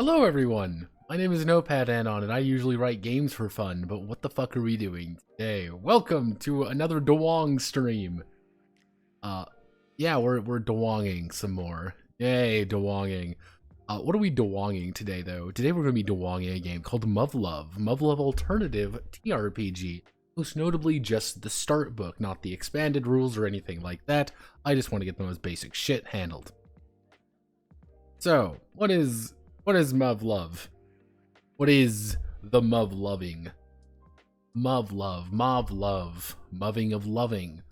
Hello everyone! My name is Notepad Anon and I usually write games for fun, but what the fuck are we doing today? Welcome to another DUWANG stream! Yeah, we're DUWANGing some more. Yay, DUWANGing. What are we DUWANGing today though? Today we're going to be DUWANGing a game called Muv-Luv. Muv-Luv Alternative TRPG. Most notably just the start book, not the expanded rules or anything like that. I just want to get the most basic shit handled. So, what is Muv-Luv? What is the Muv-Loving? Muv-Luv, Muv-Luv, Mubbing of Loving.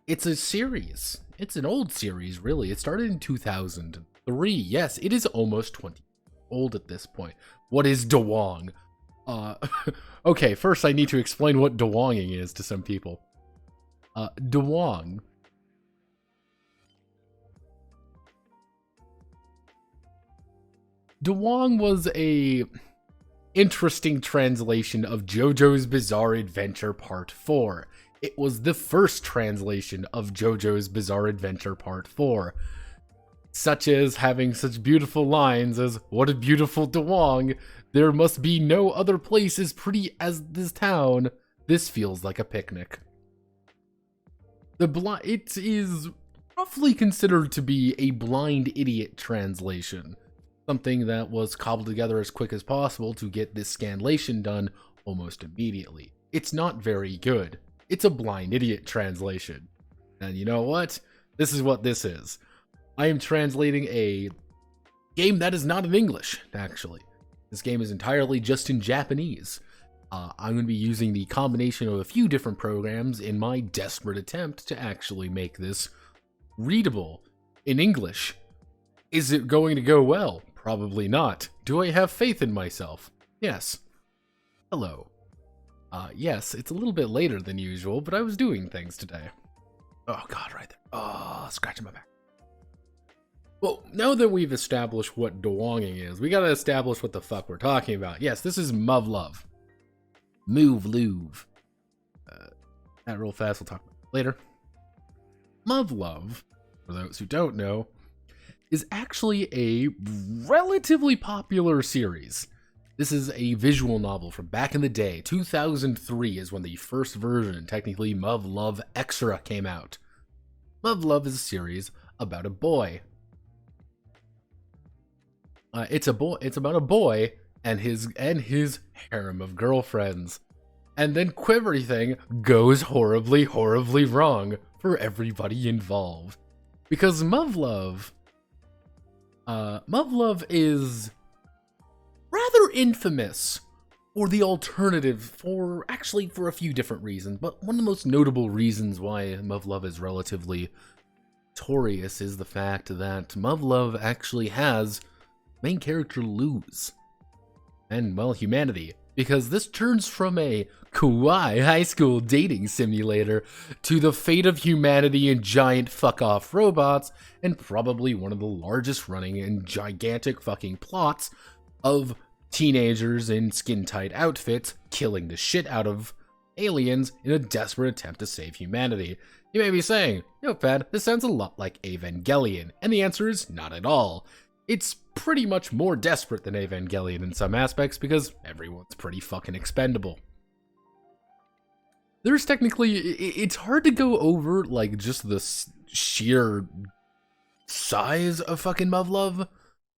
It's a series. It's an old series, really. It started in 2003. Yes, it is almost 20 old at this point. What is DUWANG? Okay, first I need to explain what DUWANGing is to some people. DUWANG. DUWANG was a interesting translation of JoJo's Bizarre Adventure Part 4. It was the first translation of JoJo's Bizarre Adventure Part 4. Such as having such beautiful lines as, "What a beautiful DUWANG! There must be no other place as pretty as this town. This feels like a picnic." It is roughly considered to be a blind idiot translation. Something that was cobbled together as quick as possible to get this scanlation done almost immediately. It's not very good. It's a blind idiot translation. And you know what? This is what this is. I am translating a game that is not in English, actually. This game is entirely just in Japanese. I'm going to be using the combination of a few different programs in my desperate attempt to actually make this readable in English. Is it going to go well? Probably not. Do I have faith in myself? Yes. Hello. Yes, it's a little bit later than usual, but I was doing things today. Oh god, right there. Oh, scratching my back. Well, now that we've established what DUWANGing is, we gotta establish what the fuck we're talking about. Yes, this is Muv-Luv. Muv-Luv. That real fast, we'll talk about it later. Muv-Luv, for those who don't know, is actually a relatively popular series. This is a visual novel from back in the day. 2003 is when the first version, technically Muv-Luv Extra, came out. Muv-Luv is a series about a boy. It's about a boy and his harem of girlfriends. And then everything goes horribly, horribly wrong for everybody involved. Because Muv-Luv is rather infamous for the alternative for a few different reasons, but one of the most notable reasons why Muv-Luv is relatively notorious is the fact that Muv-Luv actually has main character lose. And, well, humanity. Because this turns from a kawaii high school dating simulator to the fate of humanity and giant fuck-off robots, and probably one of the largest running and gigantic fucking plots of teenagers in skin-tight outfits killing the shit out of aliens in a desperate attempt to save humanity. You may be saying, Notepad, this sounds a lot like Evangelion, and the answer is not at all. It's pretty much more desperate than Evangelion in some aspects because everyone's pretty fucking expendable. There's technically, it's hard to go over like just the sheer size of fucking Muv-Luv,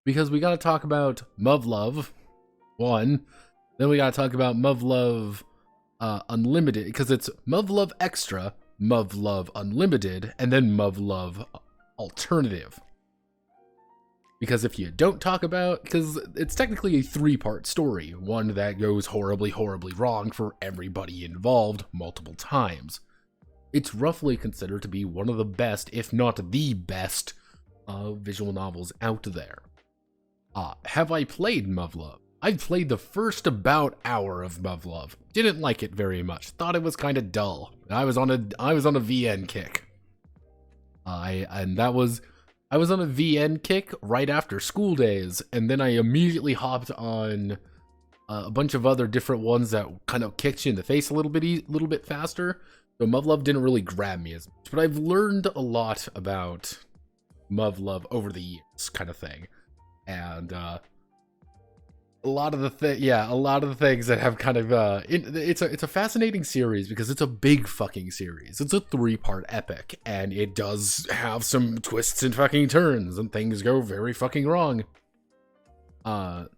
because we gotta talk about Muv-Luv 1, then we gotta talk about Muv-Luv Unlimited, because it's Muv-Luv Extra, Muv-Luv Unlimited, and then Muv-Luv Alternative. Because if you don't talk about, because it's technically a three-part story, one that goes horribly, horribly wrong for everybody involved multiple times. It's roughly considered to be one of the best, if not the best, visual novels out there. Have I played Muv-Luv? I've played the first about hour of Muv-Luv. Didn't like it very much. Thought it was kind of dull. I was on a VN kick. I was on a VN kick right after school days, and then I immediately hopped on a bunch of other different ones that kind of kicked you in the face a little bit faster. So Muv-Luv didn't really grab me as much, but I've learned a lot about Muv-Luv over the years, kind of thing. And a lot of the things that have kind of it's a fascinating series because it's a big fucking series. It's a 3-part epic, and it does have some twists and fucking turns, and things go very fucking wrong. One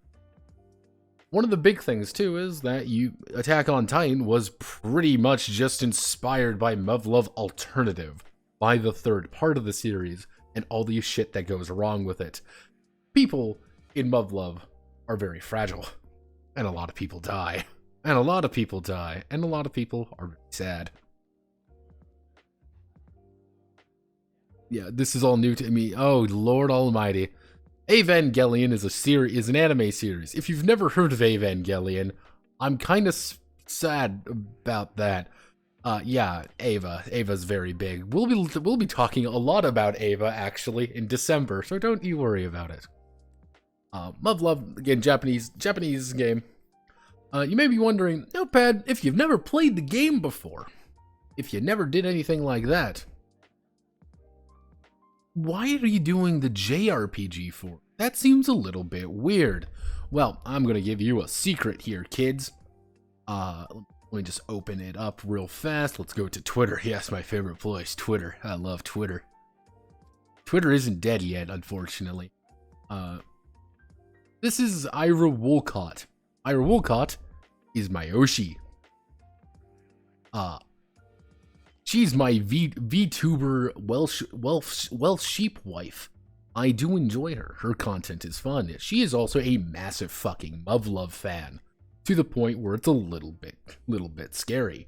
of the big things too is that Attack on Titan was pretty much just inspired by Muv-Luv Alternative, by the 3rd part of the series, and all the shit that goes wrong with it. People in Muv-Luv are very fragile, and a lot of people die, and a lot of people die, and a lot of people are very sad. Yeah, this is all new to me. Oh, Lord Almighty. Evangelion is an anime series. If you've never heard of Evangelion, I'm kind of sad about that. Yeah, Ava's very big. We'll be talking a lot about Ava actually in December, so don't you worry about it. Muv-Luv, again, Japanese game. You may be wondering, Notepad, if you've never played the game before, if you never did anything like that, why are you doing the JRPG for? That seems a little bit weird. Well, I'm gonna give you a secret here, kids. Let me just open it up real fast. Let's go to Twitter. Yes, my favorite place, Twitter. I love Twitter. Twitter isn't dead yet, unfortunately. This is Ira Wolcott. Ira Wolcott is my Oshi. She's my VTuber Welsh sheep wife. I do enjoy her. Her content is fun. She is also a massive fucking Muv-Luv fan, to the point where it's a little bit scary.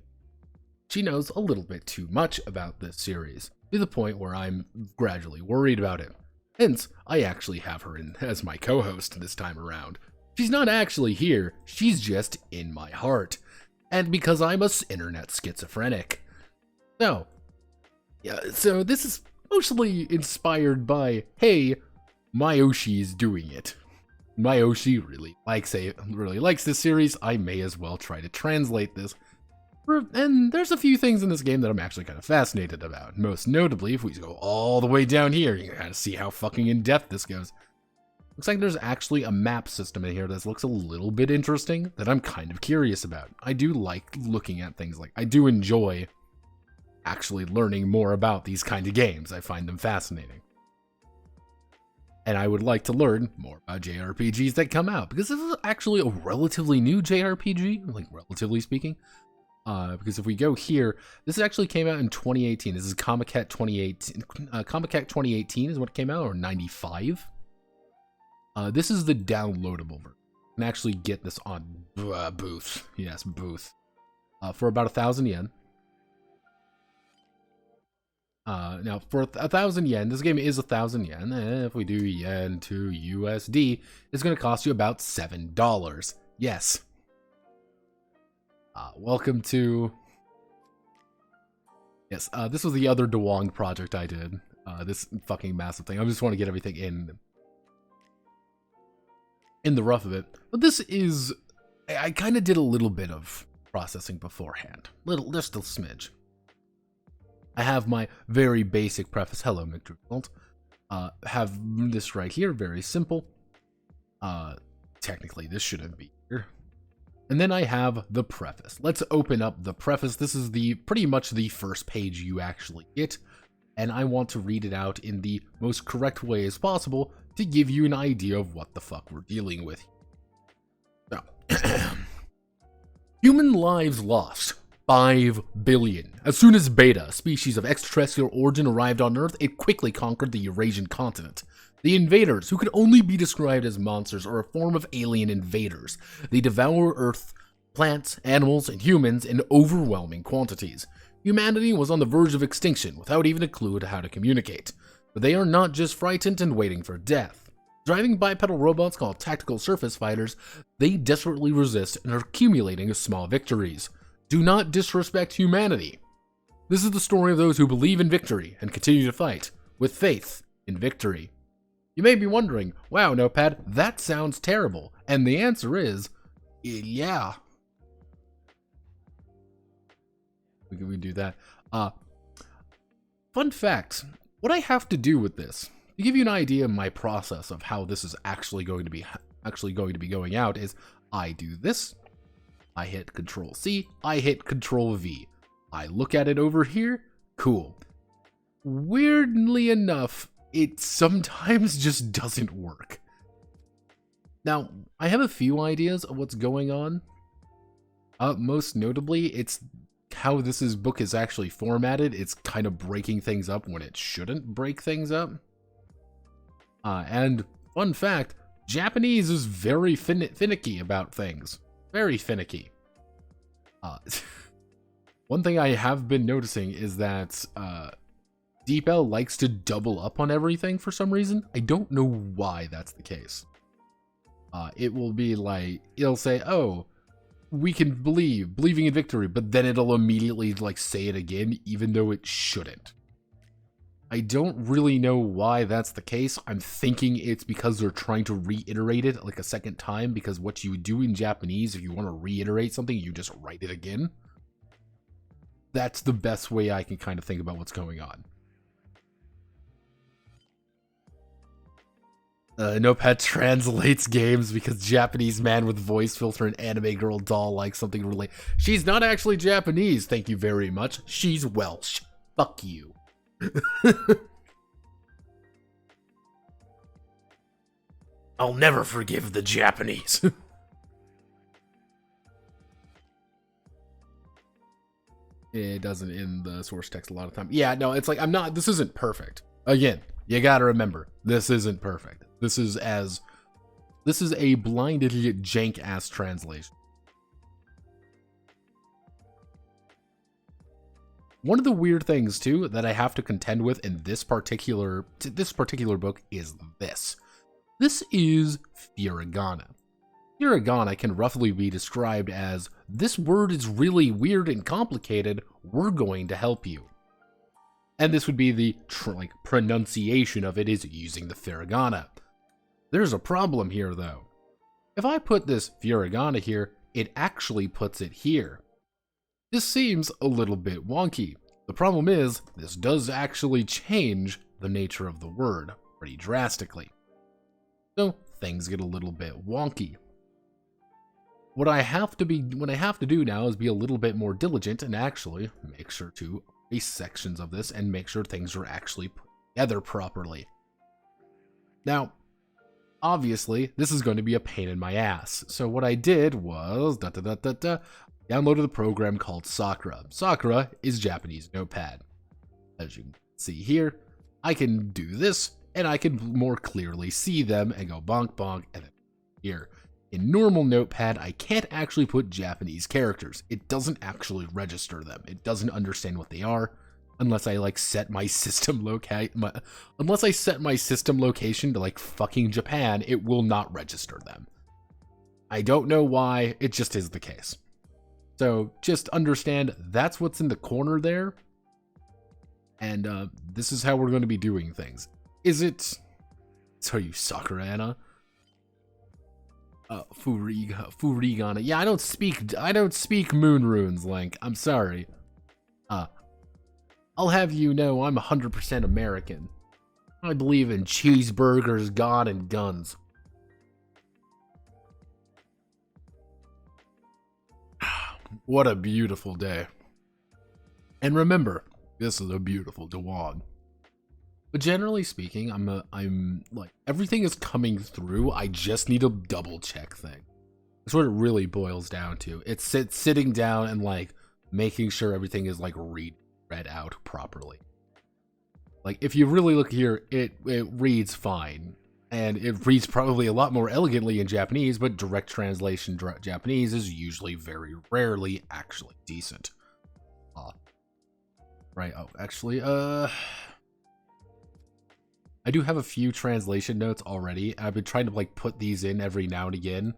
She knows a little bit too much about this series, to the point where I'm gradually worried about it. Hence, I actually have her in as my co-host this time around. She's not actually here, she's just in my heart. And because I'm a internet schizophrenic. So this is mostly inspired by, hey, my Oshi is doing it. My Oshi really likes this series. I may as well try to translate this. And there's a few things in this game that I'm actually kind of fascinated about. Most notably, if we go all the way down here, you can kind of see how fucking in-depth this goes. Looks like there's actually a map system in here that looks a little bit interesting that I'm kind of curious about. I do like looking at things I do enjoy actually learning more about these kind of games. I find them fascinating. And I would like to learn more about JRPGs that come out, because this is actually a relatively new JRPG, relatively speaking. Because if we go here, this actually came out in 2018. This is Comiket 2018. Comiket 2018 is what came out, or 95. This is the downloadable version. You can actually get this on Booth. Yes, Booth. For about 1,000 yen. Now, for 1,000 yen, this game is 1,000 yen. If we do yen to USD, it's going to cost you about $7. Yes. Welcome to... Yes, this was the other DUWANG project I did. This fucking massive thing. I just want to get everything in the rough of it. But this is... I kind of did a little bit of processing beforehand. Just a smidge. I have my very basic preface. Hello, McDonald. Have this right here, very simple. Technically, this shouldn't be here. And then I have the preface. Let's open up the preface. This is pretty much the first page you actually get, and I want to read it out in the most correct way as possible to give you an idea of what the fuck we're dealing with. So, human lives lost. 5 billion. As soon as Beta, a species of extraterrestrial origin, arrived on Earth, it quickly conquered the Eurasian continent. The invaders, who could only be described as monsters, are a form of alien invaders. They devour Earth, plants, animals, and humans in overwhelming quantities. Humanity was on the verge of extinction without even a clue to how to communicate. But they are not just frightened and waiting for death. Driving bipedal robots called tactical surface fighters, they desperately resist and are accumulating small victories. Do not disrespect humanity. This is the story of those who believe in victory and continue to fight, with faith in victory. You may be wondering, wow, Notepad, that sounds terrible. And the answer is, yeah. We can do that. Fun fact, what I have to do with this, to give you an idea of my process of how this is actually going to be actually going to be going out is I do this, I hit Control C, I hit Control V. I look at it over here, cool. Weirdly enough, it sometimes just doesn't work. Now, I have a few ideas of what's going on. Most notably, it's how this book is actually formatted. It's kind of breaking things up when it shouldn't break things up. And fun fact, Japanese is very finicky about things. Very finicky. One thing I have been noticing is that DeepL likes to double up on everything for some reason. I don't know why that's the case. It will be like, it'll say, oh, we can believing in victory, but then it'll immediately like say it again, even though it shouldn't. I don't really know why that's the case. I'm thinking it's because they're trying to reiterate it like a second time, because what you do in Japanese, if you want to reiterate something, you just write it again. That's the best way I can kind of think about what's going on. Notepad translates games because Japanese man with voice filter and anime girl doll like something really. She's not actually Japanese, thank you very much. She's Welsh. Fuck you. I'll never forgive the Japanese. It doesn't in the source text a lot of time. Yeah, no, it's like this isn't perfect. Again, you gotta remember, this isn't perfect. This is a blind idiot jank ass translation. One of the weird things too that I have to contend with in this particular book is this. This is furigana. Furigana can roughly be described as, this word is really weird and complicated, we're going to help you. And this would be the pronunciation of it is using the furigana. There's a problem here though. If I put this furigana here, it actually puts it here. This seems a little bit wonky. The problem is, this does actually change the nature of the word pretty drastically. So things get a little bit wonky. What I have to do now is be a little bit more diligent and actually make sure to erase sections of this and make sure things are actually put together properly. Now, obviously, this is going to be a pain in my ass. So what I did was downloaded a program called Sakura. Sakura is Japanese Notepad. As you can see here, I can do this, and I can more clearly see them and go bonk bonk, and then here. In normal Notepad, I can't actually put Japanese characters. It doesn't actually register them. It doesn't understand what they are, unless I set my system unless I set my system location to like fucking Japan, it will not register them. I don't know why, it just is the case. So just understand that's what's in the corner there. And this is how we're going to be doing things. Is it... So you Sakurana? Furigana. Yeah, I don't speak moon runes, Link. I'm sorry. I'll have you know I'm 100% American. I believe in cheeseburgers, God, and guns. What a beautiful day. And remember, this is a beautiful DUWANG. But generally speaking, I'm like, everything is coming through. I just need a double check thing. That's what it really boils down to. It's sitting down and like making sure everything is like read out properly. Like if you really look here, it reads fine. And it reads probably a lot more elegantly in Japanese, but direct translation Japanese is usually very rarely actually decent. Right, oh, actually, I do have a few translation notes already. I've been trying to like put these in every now and again.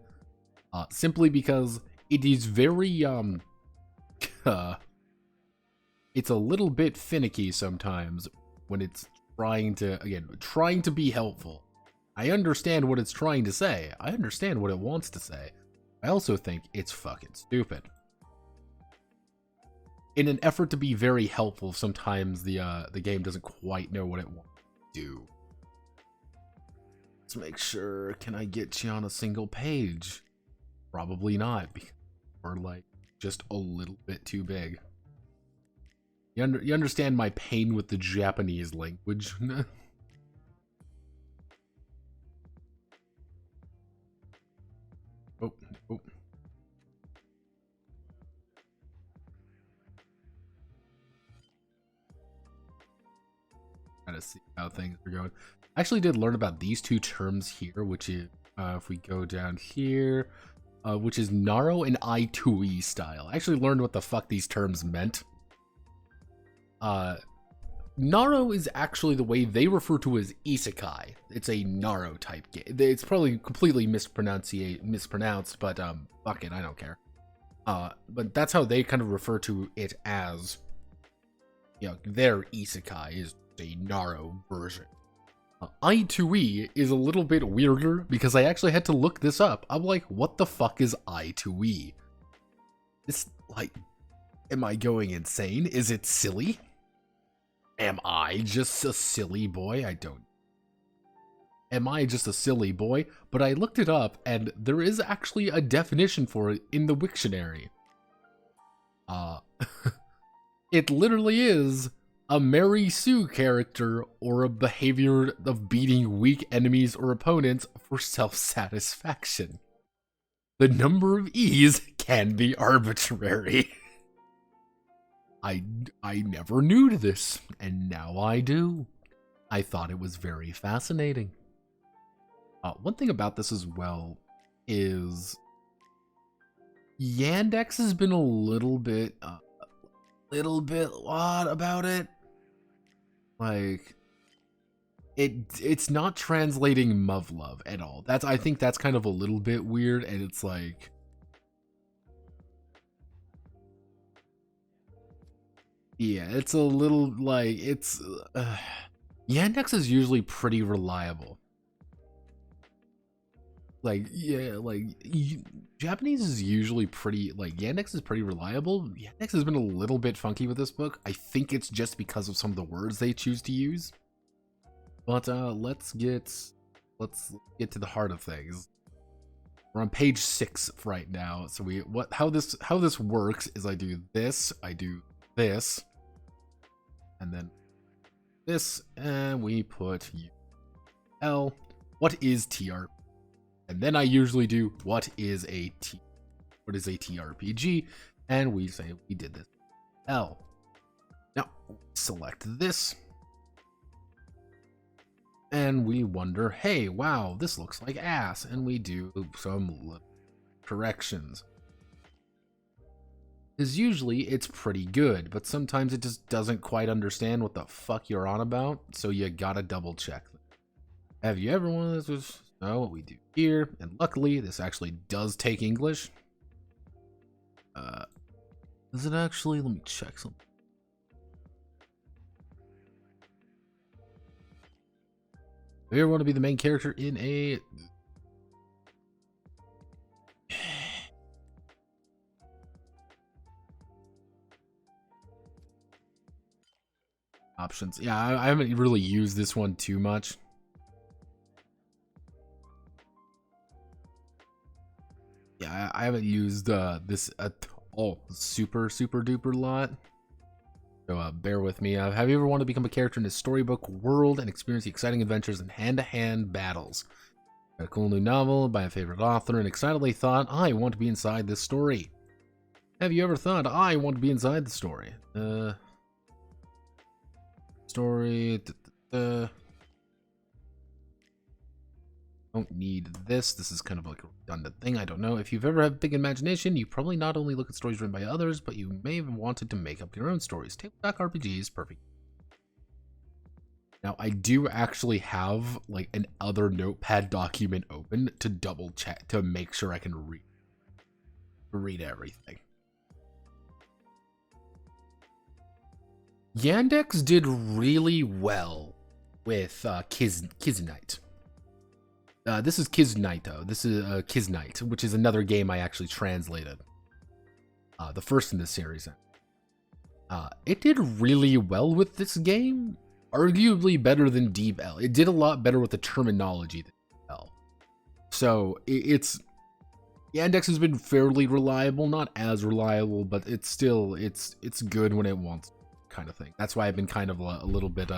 Simply because it is very, it's a little bit finicky sometimes when it's trying to be helpful. I understand what it's trying to say. I understand what it wants to say. I also think it's fucking stupid. In an effort to be very helpful, sometimes the game doesn't quite know what it wants to do. let's make sure. Can I get you on a single page? Probably not, because we're like just a little bit too big. You understand my pain with the Japanese language? Oh. Trying to see how things are going. I actually did learn about these two terms here, which is, if we go down here, which is Naro and I2E style. I actually learned what the fuck these terms meant. Naro is actually the way they refer to as isekai. It's a Naro type game. It's probably completely mispronounced, but fuck it, I don't care. But that's how they kind of refer to it as. You know, their isekai is a Naro version. I2E is a little bit weirder because I actually had to look this up. I'm like, what the fuck is I2E? It's like, am I going insane? Is it silly? Am I just a silly boy? Am I just a silly boy? But I looked it up, and there is actually a definition for it in the Wiktionary. It literally is a Mary Sue character or a behavior of beating weak enemies or opponents for self-satisfaction. The number of E's can be arbitrary. I never knew this, and now I do. I thought it was very fascinating. One thing about this as well is Yandex has been a little bit odd about it. Like, it's not translating Muv-Luv at all. I think that's kind of a little bit weird, and it's like, yeah, it's a little like, it's Yandex is usually pretty reliable. Like, yeah, like Japanese is usually pretty, like, Yandex is pretty reliable. Yandex has been a little bit funky with this book. I think it's just because of some of the words they choose to use. But let's get to the heart of things. We're on page 6 right now. So how this works is I do this, and then this, and we put L. What is TR? And then I usually do what is a TRPG, and we say we did this L. Now select this, and we wonder, hey, wow, this looks like ass, and we do some corrections. Because usually it's pretty good, but sometimes it just doesn't quite understand what the fuck you're on about, so you gotta double check. Have you ever wanted this? Know what we do here, and luckily this actually does take English. Does it actually? Let me check something. Do you ever want to be the main character in a options? Yeah, I haven't really used this one too much. Yeah, I haven't used this at all super duper lot. So bear with me. Have you ever wanted to become a character in a storybook world and experience the exciting adventures and hand-to-hand battles? Got a cool new novel by a favorite author and excitedly thought, I want to be inside this story. Have you ever thought, I want to be inside the story? Don't need this. This is kind of like a redundant thing. I don't know. If you've ever had a big imagination, you probably not only look at stories written by others, but you may have wanted to make up your own stories. Tabletop RPGs, perfect. Now, I do actually have like an other notepad document open to double check to make sure I can read everything. Yandex did really well with Kiznite. This is Kiznite. This is Kiznite, which is another game I actually translated. The first in this series. It did really well with this game. Arguably better than Deep L. It did a lot better with the terminology than Deep So it's Yandex has been fairly reliable, not as reliable, but it's still it's good when it wants, kind of thing. That's why I've been kind of a little bit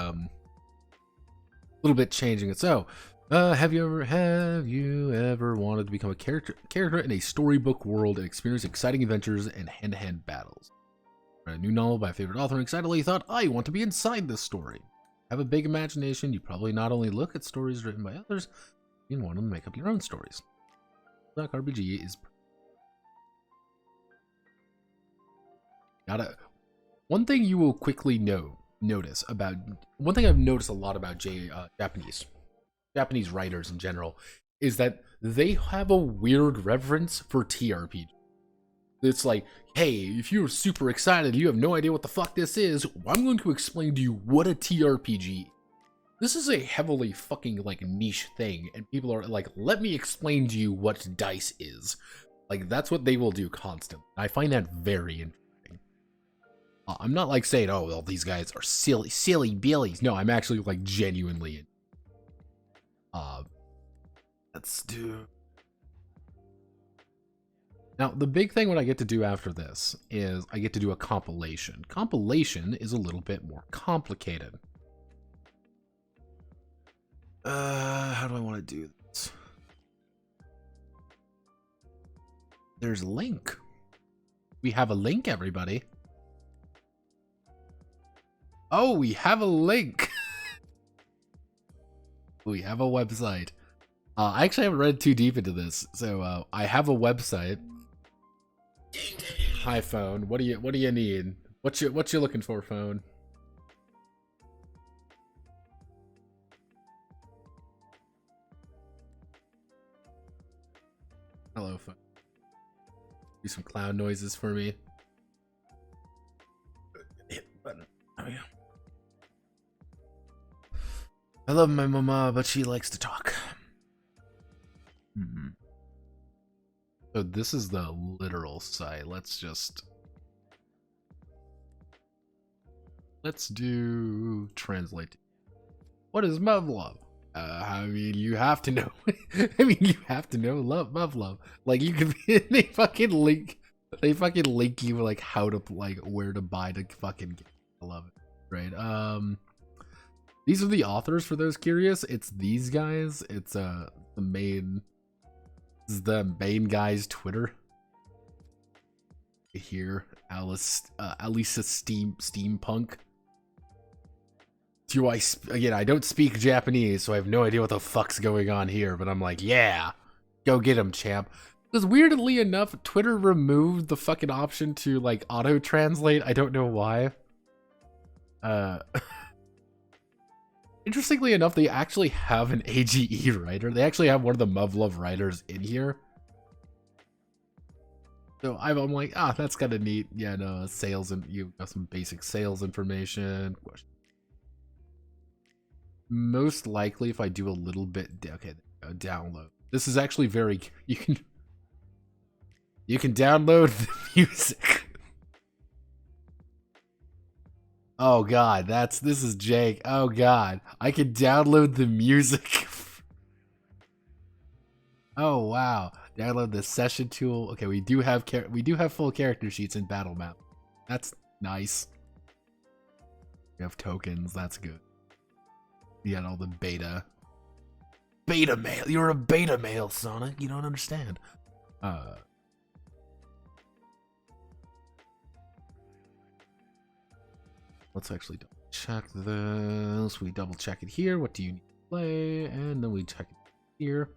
changing it. So, have you ever wanted to become a character in a storybook world and experience exciting adventures and hand-to-hand battles? Read a new novel by a favorite author and excitedly thought, I want to be inside this story. Have a big imagination. You probably not only look at stories written by others, you want to make up your own stories. Black RPG is one thing you will quickly notice about one thing I've noticed a lot about Japanese writers in general is that they have a weird reverence for TRPG. It's like, hey, if you're super excited, you have no idea what the fuck this is, I'm going to explain to you what a TRPG is. This is a heavily fucking like niche thing, and people are like, let me explain to you what dice is. Like, that's what they will do constantly. I find that very interesting. I'm not like saying, oh, well, these guys are silly billies. No, I'm actually like genuinely. Let's do. Now, the big thing what I get to do after this is I get to do a compilation. Compilation is a little bit more complicated. How do I want to do this? There's a link. We have a link, everybody. Oh, we have a link. We have a website. I actually haven't read too deep into this, so I have a website. Hi, phone. What do you need? What you looking for, phone? Hello, phone. Do some clown noises for me. Hit the button. Oh yeah. I love my mama, but she likes to talk. So this is the literal site. Let's do translate. What is Muv-Luv? I mean, you have to know. I mean, you have to know Muv-Luv. Like, you can they fucking link you like how to like where to buy to fucking get. I love it. Right. These are the authors for those curious. It's these guys. It's the main guy's Twitter. Here, Alisa Steampunk. Again, I don't speak Japanese, so I have no idea what the fuck's going on here, but I'm like, yeah, go get him, champ. Because weirdly enough, Twitter removed the fucking option to like auto translate. I don't know why. Interestingly enough, they actually have an AGE writer. They actually have one of the Muv-Luv writers in here. So I'm like, that's kind of neat. Yeah, no, sales, and you got some basic sales information. Most likely, if I do a little bit, okay, download. This is actually very. You can download the music. Oh god, this is Jake. Oh god, I can download the music. Oh wow, download the session tool. Okay, we do have full character sheets in battle map. That's nice. We have tokens. That's good. You got all the beta male. You're a beta male, Sonic. You don't understand. Let's actually double check this. We double check it here. What do you need to play? And then we check it here.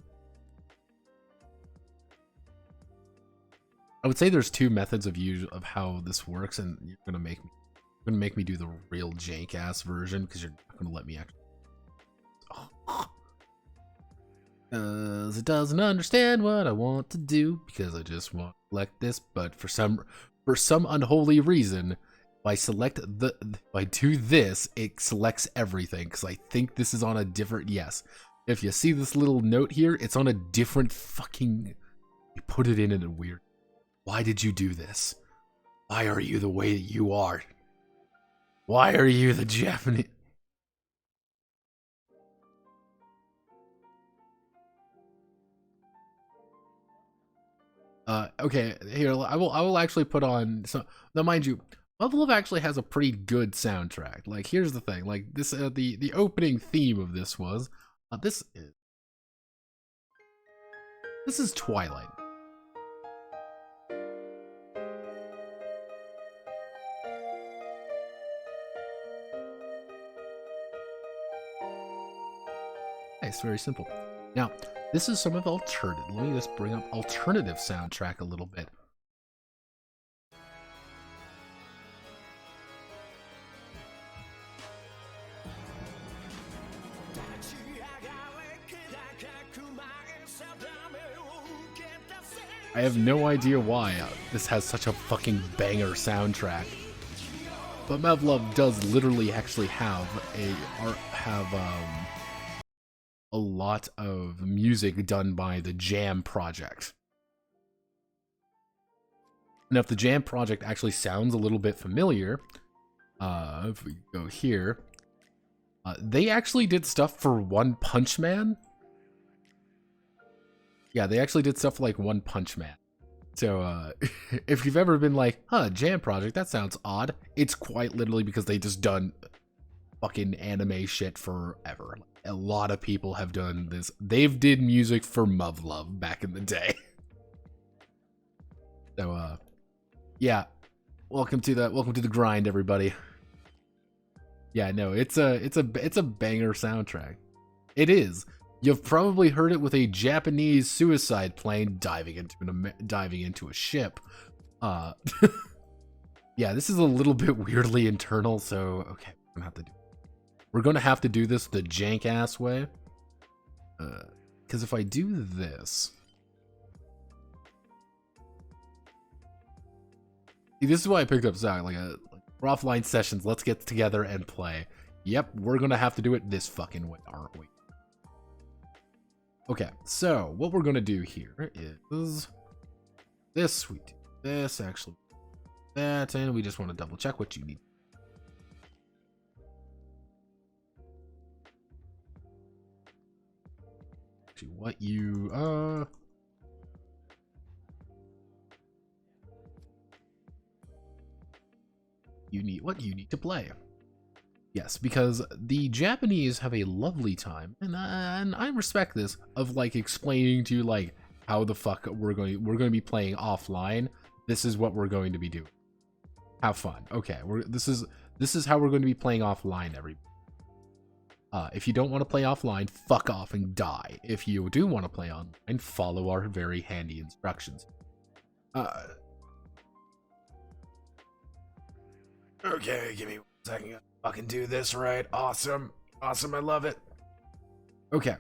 I would say there's two methods of how this works, and you're gonna make me do the real jank ass version because you're not gonna let me actually. It doesn't understand what I want to do because I just want to select this, but for some unholy reason, if I do this, it selects everything because I think this is on a different. Yes, if you see this little note here, it's on a different fucking. You put it in a weird. Why did you do this? Why are you the way that you are? Why are you the Japanese? Okay, here I will actually put on some. Now, mind you, Muv-Luv actually has a pretty good soundtrack. Like, here's the thing. Like this, the opening theme of this was, this is Twilight. Nice, very simple. Now, this is some of alternative. Let me just bring up alternative soundtrack a little bit. I have no idea why this has such a fucking banger soundtrack. But Muv-Luv does literally actually have a lot of music done by the Jam Project. Now, if the Jam Project actually sounds a little bit familiar, if we go here, they actually did stuff for One Punch Man. Yeah, they actually did stuff like One Punch Man. So, if you've ever been like, huh, Jam Project, that sounds odd, it's quite literally because they just done fucking anime shit forever. A lot of people have done this. They've did music for Muv-Luv back in the day. So, yeah. Welcome to the grind, everybody. Yeah, no, it's a banger soundtrack. It is. You've probably heard it with a Japanese suicide plane diving into a ship. Yeah, this is a little bit weirdly internal, so okay, we're gonna have to do this the jank ass way. Because if I do this, see, this is why I picked up Zach, like we're offline sessions. Let's get together and play. Yep, we're gonna have to do it this fucking way, aren't we? Okay, so what we're gonna do here is this. We do this, actually, that, and we just want to double check what you need. Actually, what you need to play. Yes, because the Japanese have a lovely time, and I respect this, of like explaining to you like how the fuck we're going to be playing offline. This is what we're going to be doing. Have fun. Okay, this is how we're going to be playing offline, everybody. If you don't want to play offline, fuck off and die. If you do want to play online, follow our very handy instructions. Okay, give me 1 second. Fucking do this right. Awesome. Awesome, I love it. Okay,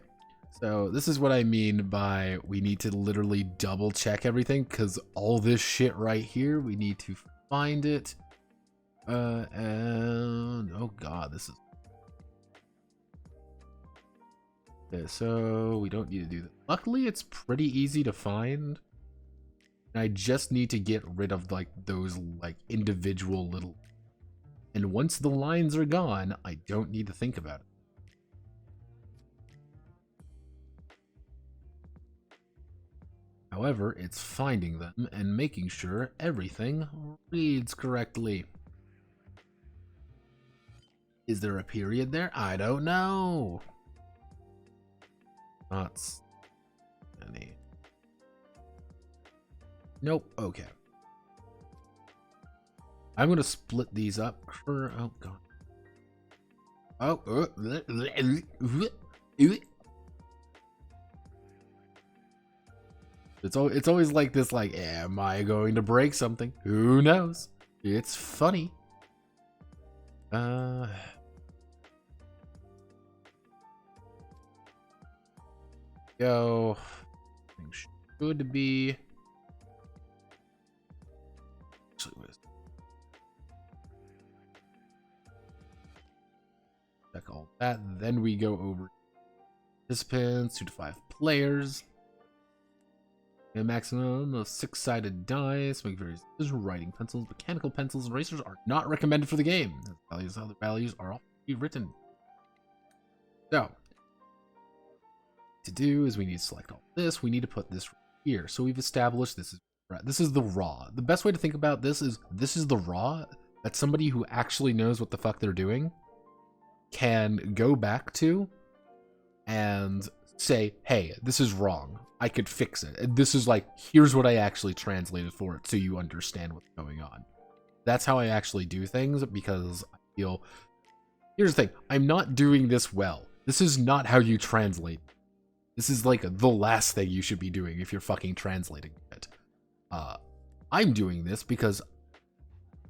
so this is what I mean by we need to literally double check everything, because all this shit right here, we need to find it. And oh god, this is... Okay, so we don't need to do that. Luckily, it's pretty easy to find. And I just need to get rid of like those like individual little... And once the lines are gone, I don't need to think about it. However, it's finding them and making sure everything reads correctly. Is there a period there? I don't know. Not any. Nope. Okay. I'm going to split these up for... Oh, God. Oh. It's always like this, like, am I going to break something? Who knows? It's funny. Go. Should be... Actually, what is it? Check all that, then we go over participants, 2 to 5 players, a maximum of 6-sided dice, make various writing pencils, mechanical pencils, and erasers are not recommended for the game. Other values are often rewritten. So, to do is we need to select all this, we need to put this here. So we've established this is Right. This is the raw. The best way to think about this is the raw that somebody who actually knows what the fuck they're doing can go back to and say, hey, this is wrong. I could fix it. And this is like, here's what I actually translated for it so you understand what's going on. That's how I actually do things, because I feel, here's the thing, I'm not doing this well. This is not how you translate. This is like the last thing you should be doing if you're fucking translating it. I'm doing this because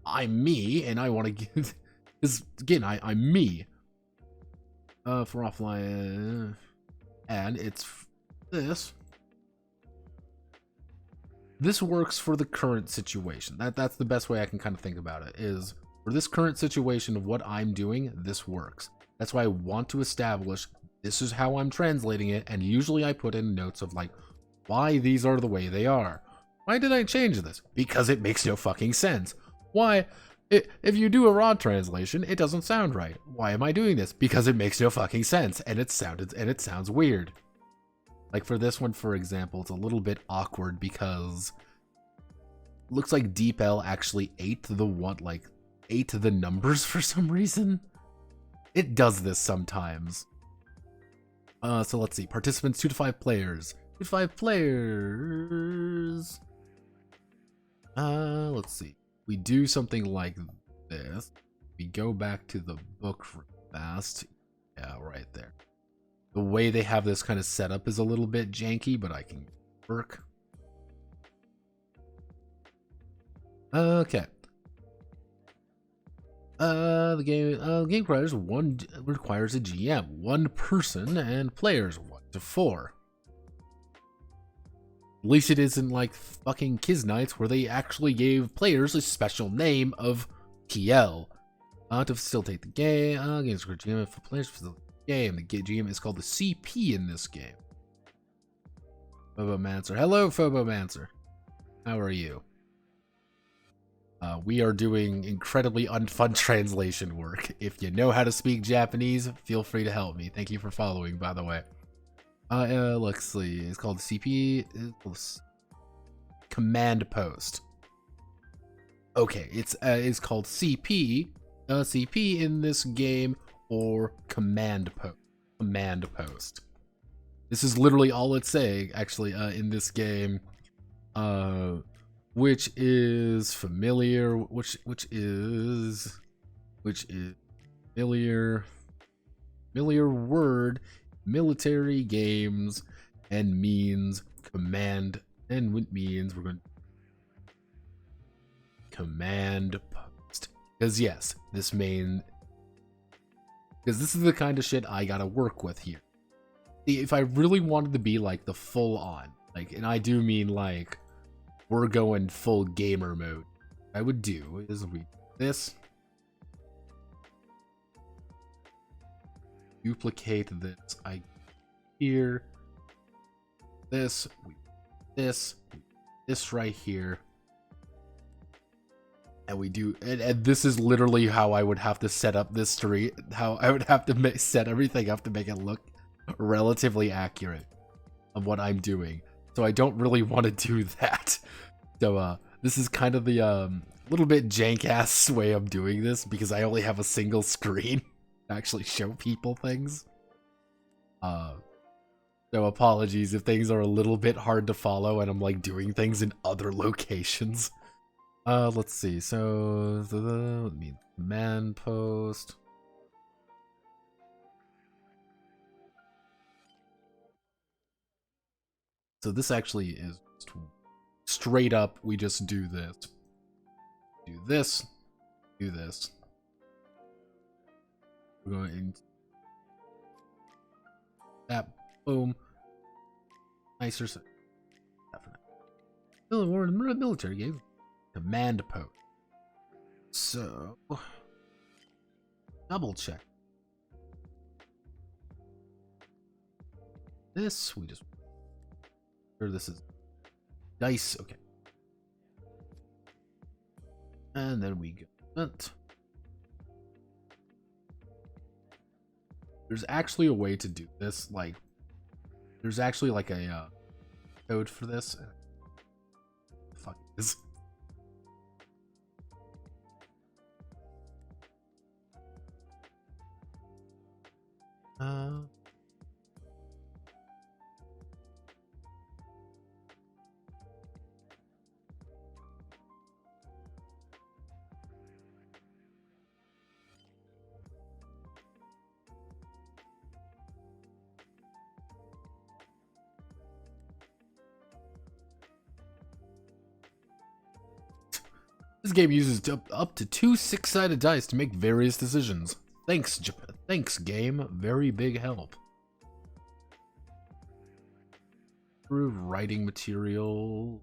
I'm me, and I want to give, because again, I'm me. For offline, and it's this. This works for the current situation. That's the best way I can kind of think about it, is for this current situation of what I'm doing, this works. That's why I want to establish this is how I'm translating it, and usually I put in notes of like why these are the way they are. Why did I change this? Because it makes no fucking sense. Why? If you do a raw translation, it doesn't sound right. Why am I doing this? Because it makes no fucking sense, and it sounds weird. Like for this one, for example, it's a little bit awkward because it looks like DeepL actually ate the numbers for some reason. It does this sometimes. So let's see. Participants 2 to 5 players. 2 to 5 players. Let's see. We do something like this. We go back to the book fast. Yeah, right there. The way they have this kind of set up is a little bit janky, but I can work. Okay. The game requires a GM, 1 person, and players 1 to 4. At least it isn't like fucking Kiz Nights where they actually gave players a special name of TL. To facilitate the game, games for GM for players facilitate the game. The GM is called the CP in this game. Phobomancer. Hello, Phobomancer. How are you? We are doing incredibly unfun translation work. If you know how to speak Japanese, feel free to help me. Thank you for following, by the way. Let's see. It's called CP. It's command post. Okay, it's called CP. CP in this game, or command post. Command post. This is literally all it's saying, actually, in this game. Which is familiar. Which is familiar word. Military games, and means command, and what means we're going to command post, because yes, because this is the kind of shit I gotta work with here. If I really wanted to be like the full on, like, and I do mean like we're going full gamer mode, what I would do is read this, duplicate this here, this right here, and we do, and this is literally how I would have to set up this tree, how I would have to set everything up to make it look relatively accurate of what I'm doing. So I don't really want to do that. So this is kind of the little bit jank-ass way of doing this, because I only have a single screen to actually show people things. So apologies if things are a little bit hard to follow and I'm like doing things in other locations. Let's see. So command post. So this actually is straight up. We just do this. Do this. Do this. We're going into that. Boom. Nicer. Definitely. Military game. Command post. So double check. This we just. Sure, this is dice. Okay. And then we go that. There's actually a way to do this. Like, there's actually like a code for this. Fuck. is. This game uses up to 2 6-sided dice to make various decisions. Thanks, thanks, game. Very big help. Through writing material.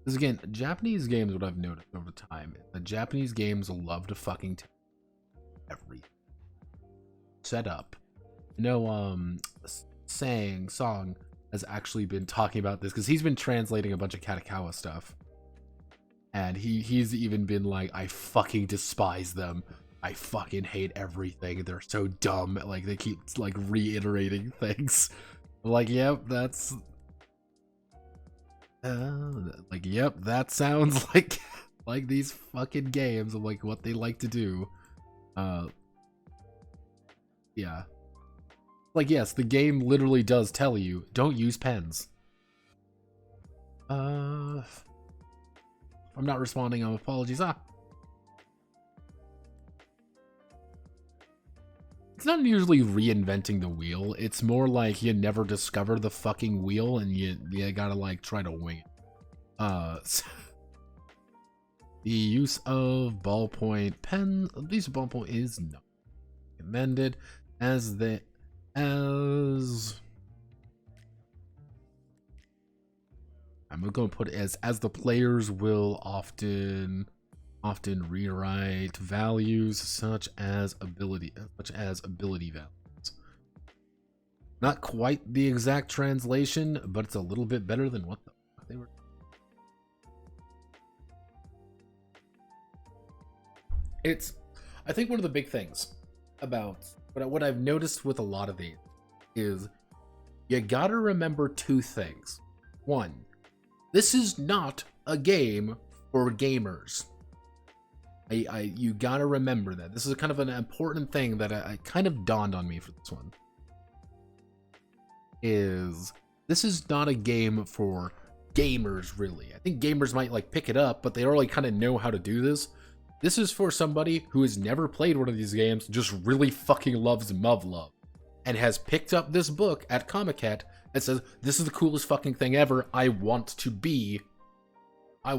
Because again, Japanese games, what I've noticed over time, the Japanese games love to fucking tell everything. Set up. You know, Song has actually been talking about this because he's been translating a bunch of Katakawa stuff. And he's even been like, I fucking despise them. I fucking hate everything. They're so dumb. Like, they keep, like, reiterating things. Like, yep, that's... like, yep, that sounds like these fucking games of, like, what they like to do. Yeah. Like, yes, the game literally does tell you, don't use pens. If I'm not responding, apologies. It's not usually reinventing the wheel. It's more like you never discover the fucking wheel and you gotta like try to wing it. The use of ballpoint pen. The use of ballpoint is not recommended as I'm going to put it as the players will often rewrite values such as ability values. Not quite the exact translation, but it's a little bit better than what the fuck they were. I think one of the big things about what I've noticed with a lot of these is you gotta remember two things. One, this is not a game for gamers. You gotta remember that. This is kind of an important thing that I kind of dawned on me for this one. This is not a game for gamers, really. I think gamers might like pick it up, but they already kind of know how to do this. This is for somebody who has never played one of these games, just really fucking loves Muv-Luv, and has picked up this book at Comic-Cat that says, this is the coolest fucking thing ever. I want to be in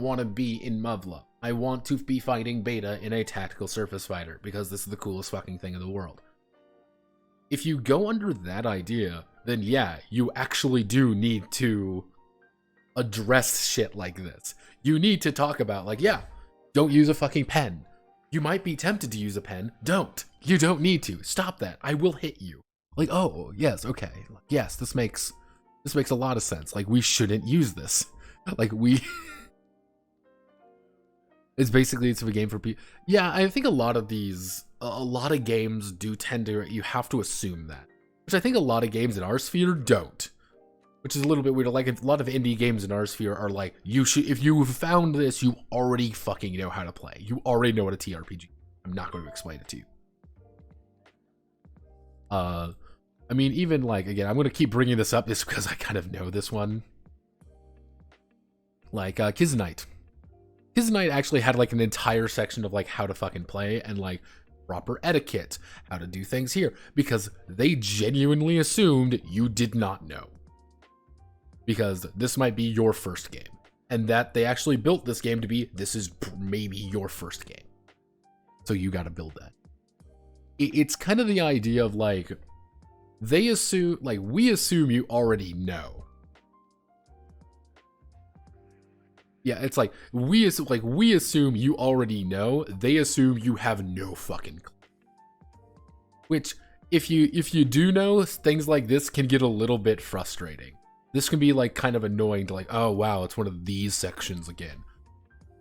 Muv-Luv. I want to be fighting Beta in a tactical surface fighter because this is the coolest fucking thing in the world. If you go under that idea, then yeah, you actually do need to address shit like this. You need to talk about, like, yeah, don't use a fucking pen. You might be tempted to use a pen. Don't. You don't need to. Stop that. I will hit you. Like, oh, yes, okay. Yes, this makes a lot of sense. Like, we shouldn't use this. Like, it's a game for people. Yeah, I think a lot of games do tend to, you have to assume that. Which I think a lot of games in our sphere don't. Which is a little bit weird. Like, a lot of indie games in our sphere are like, if you found this, you already fucking know how to play. You already know what a TRPG is. I'm not going to explain it to you. I mean, even like, again, I'm going to keep bringing this up just because I kind of know this one. Like, Kizunite. Kizunite actually had like an entire section of like how to fucking play and like proper etiquette, how to do things here, because they genuinely assumed you did not know. Because this might be your first game. And that they actually built this game to be, this is maybe your first game. So you gotta build that. It's kind of the idea of like, they assume, like, we assume you already know. Yeah, it's like, we assume you already know, they assume you have no fucking clue. Which, if you do know, things like this can get a little bit frustrating. This can be like kind of annoying to like, oh wow, it's one of these sections again.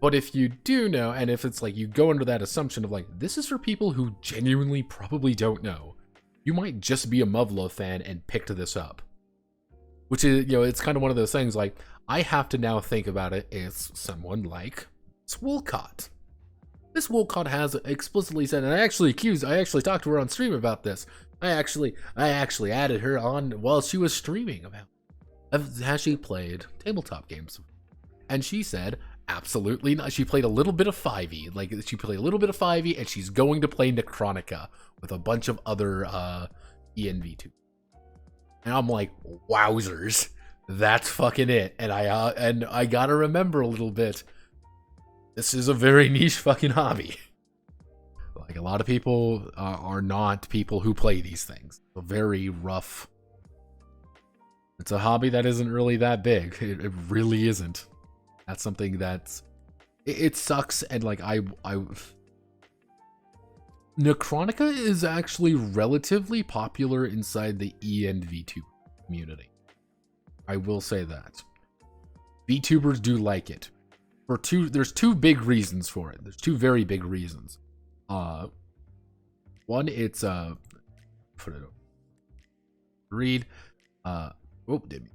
But if you do know, and if it's like you go under that assumption of like, this is for people who genuinely probably don't know, you might just be a Muv-Luv fan and picked this up. Which is, you know, it's kind of one of those things like, I have to now think about it as someone like Woolcott. This Woolcott has explicitly said, and I actually talked to her on stream about this. I actually added her on while she was streaming about has she played tabletop games, and she said absolutely not. She played a little bit of 5e, and she's going to play Necronica with a bunch of other ENV2. And I'm like, wowzers, that's fucking it. And I gotta remember a little bit. This is a very niche fucking hobby. Like, a lot of people are not people who play these things. It's a very rough. It's a hobby that isn't really that big. It really isn't. That's something that's. It sucks, and like Necronica is actually relatively popular inside the ENV2 community. I will say that. VTubers do like it. There's two big reasons for it. There's two very big reasons. One, it's put it up. Read. Did me.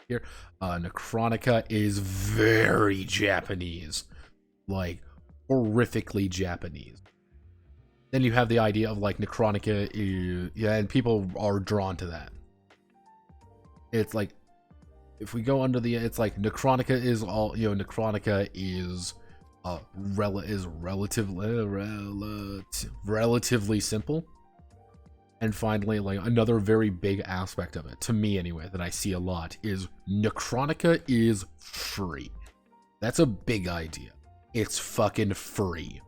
Here, Necronica is very Japanese, like horrifically Japanese. Then you have the idea of like Necronica is, and people are drawn to that. It's like, if we go under the, it's like Necronica is all, Necronica is relatively simple. And finally, like, another very big aspect of it, to me anyway, that I see a lot, is Necronica is free. That's a big idea. It's fucking free.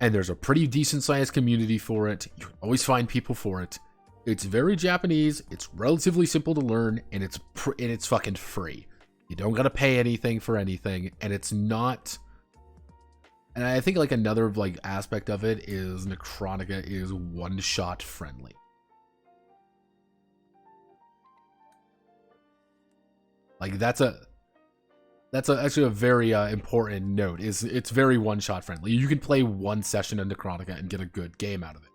And there's a pretty decent sized community for it. You can always find people for it. It's very Japanese, it's relatively simple to learn, and it's fucking free. You don't gotta pay anything for anything, and it's not. And I think like another like aspect of it is Necronica is one-shot friendly. Like that's actually a very important note. It's very one-shot friendly. You can play one session of Necronica and get a good game out of it.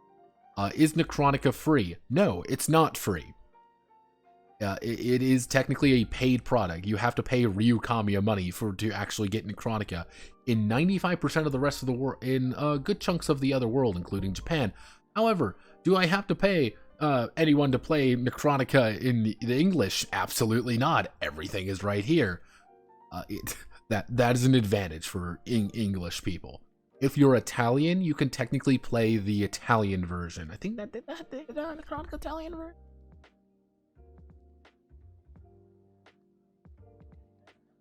Is Necronica free? No, it's not free. It is technically a paid product. You have to pay Ryu Kamiya money to actually get Necronica in 95% of the rest of the world, in good chunks of the other world, including Japan. However, do I have to pay anyone to play Necronica in the English? Absolutely not. Everything is right here. That is an advantage for English people. If you're Italian, you can technically play the Italian version. I think that did Necronica Italian version.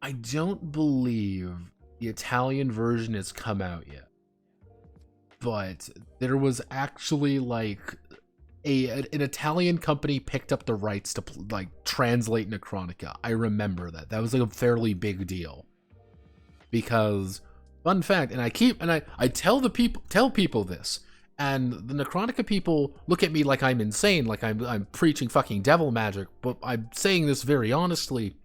I don't believe the Italian version has come out yet, but there was actually like an Italian company picked up the rights to like translate Necronica. I remember that was like a fairly big deal, because fun fact, and I tell people this, and the Necronica people look at me like I'm insane, like I'm preaching fucking devil magic, but I'm saying this very honestly.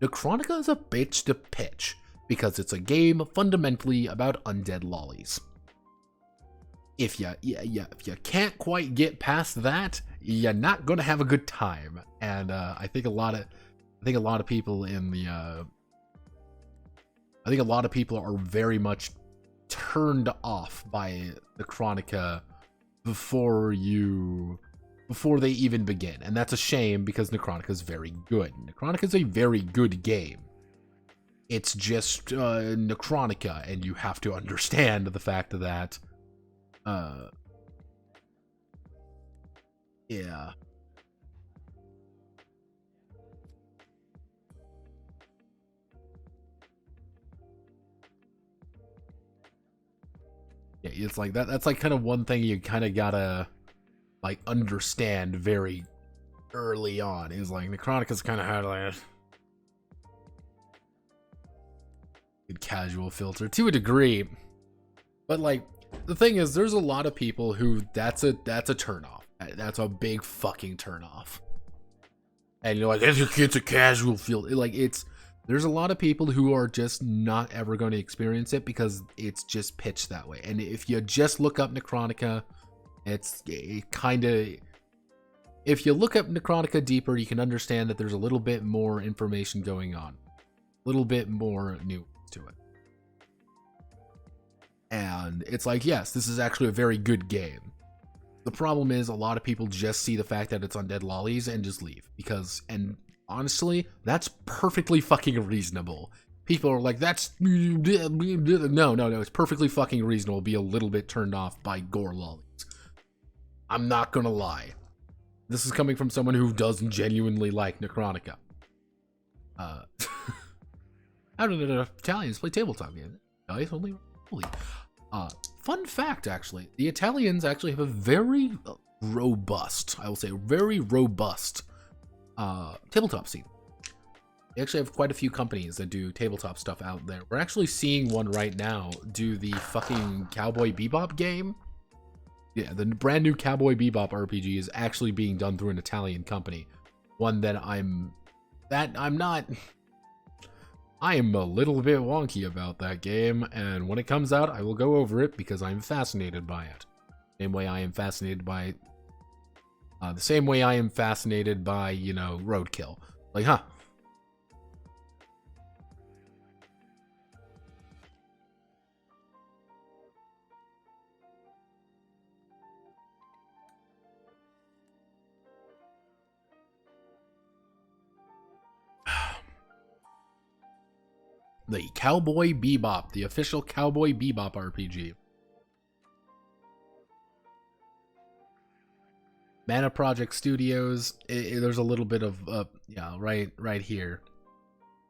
Necronica is a bitch to pitch, because it's a game fundamentally about undead lollies. If you can't quite get past that, you're not gonna have a good time. And I think a lot of people in the I think a lot of people are very much turned off by Necronica before they even begin. And that's a shame, because Necronica is very good. Necronica is a very good game. It's just Necronica, and you have to understand the fact that yeah. Yeah, it's like that's like kind of one thing you kind of gotta like understand very early on. Is like Necronica's kind of hard, like good casual filter to a degree, but like the thing is, there's a lot of people who that's a turnoff. That's a big fucking turnoff. And you're like, it's a casual filter. Like there's a lot of people who are just not ever going to experience it because it's just pitched that way. And if you just look up Necronica, it kind of if you look up Necrotica deeper, you can understand that there's a little bit more information going on. A little bit more nuance to it. And it's like, yes, this is actually a very good game. The problem is a lot of people just see the fact that it's Undead Lollies and just leave. And honestly, that's perfectly fucking reasonable. People are like, that's... No, it's perfectly fucking reasonable to be a little bit turned off by gore lollies. I'm not gonna lie. This is coming from someone who doesn't genuinely like Necrotica. How did Italians play tabletop games? Nice, only... Holy... Fun fact, actually, the Italians actually have a very robust, I will say, very robust tabletop scene. They actually have quite a few companies that do tabletop stuff out there. We're actually seeing one right now do the fucking Cowboy Bebop game. Yeah, the brand new Cowboy Bebop RPG is actually being done through an Italian company. One that I am a little bit wonky about that game, and when it comes out, I will go over it because I'm fascinated by it. Same way I am fascinated by, the same way I am fascinated by, you know, Roadkill. Like, huh. The Cowboy Bebop, the official Cowboy Bebop RPG. Mana Project Studios, there's a little bit of, yeah, right here.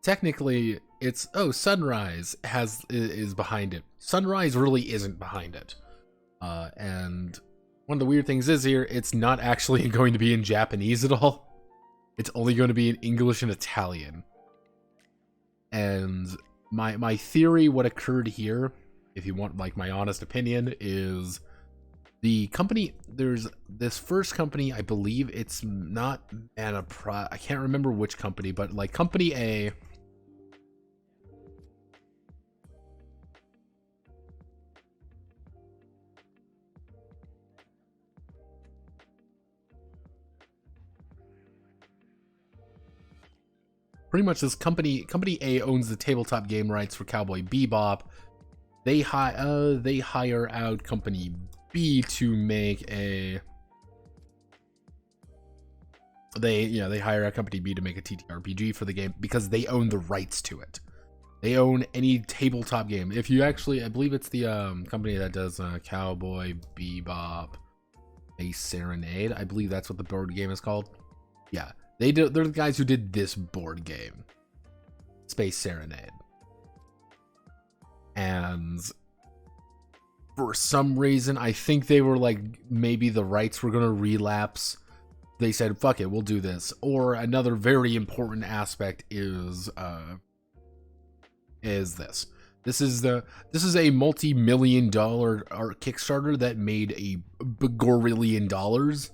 Technically, it's, oh, Sunrise is behind it. Sunrise really isn't behind it. And one of the weird things is here, it's not actually going to be in Japanese at all. It's only going to be in English and Italian. And my theory, what occurred here, if you want like my honest opinion, is the company, there's this first company, I believe it's not I can't remember which company, but like company A, pretty much this company A owns the tabletop game rights for Cowboy Bebop. They hire out company B to make a... They hire out company B to make a TTRPG for the game because they own the rights to it. They own any tabletop game. If you actually, I believe it's the company that does Cowboy Bebop A Serenade. I believe that's what the board game is called. Yeah. They're the guys who did this board game, Space Serenade. And for some reason, I think they were like, maybe the rights were going to relapse. They said, fuck it, we'll do this. Or another very important aspect is this. This is a multi-million-dollar Kickstarter that made a bagorrillion dollars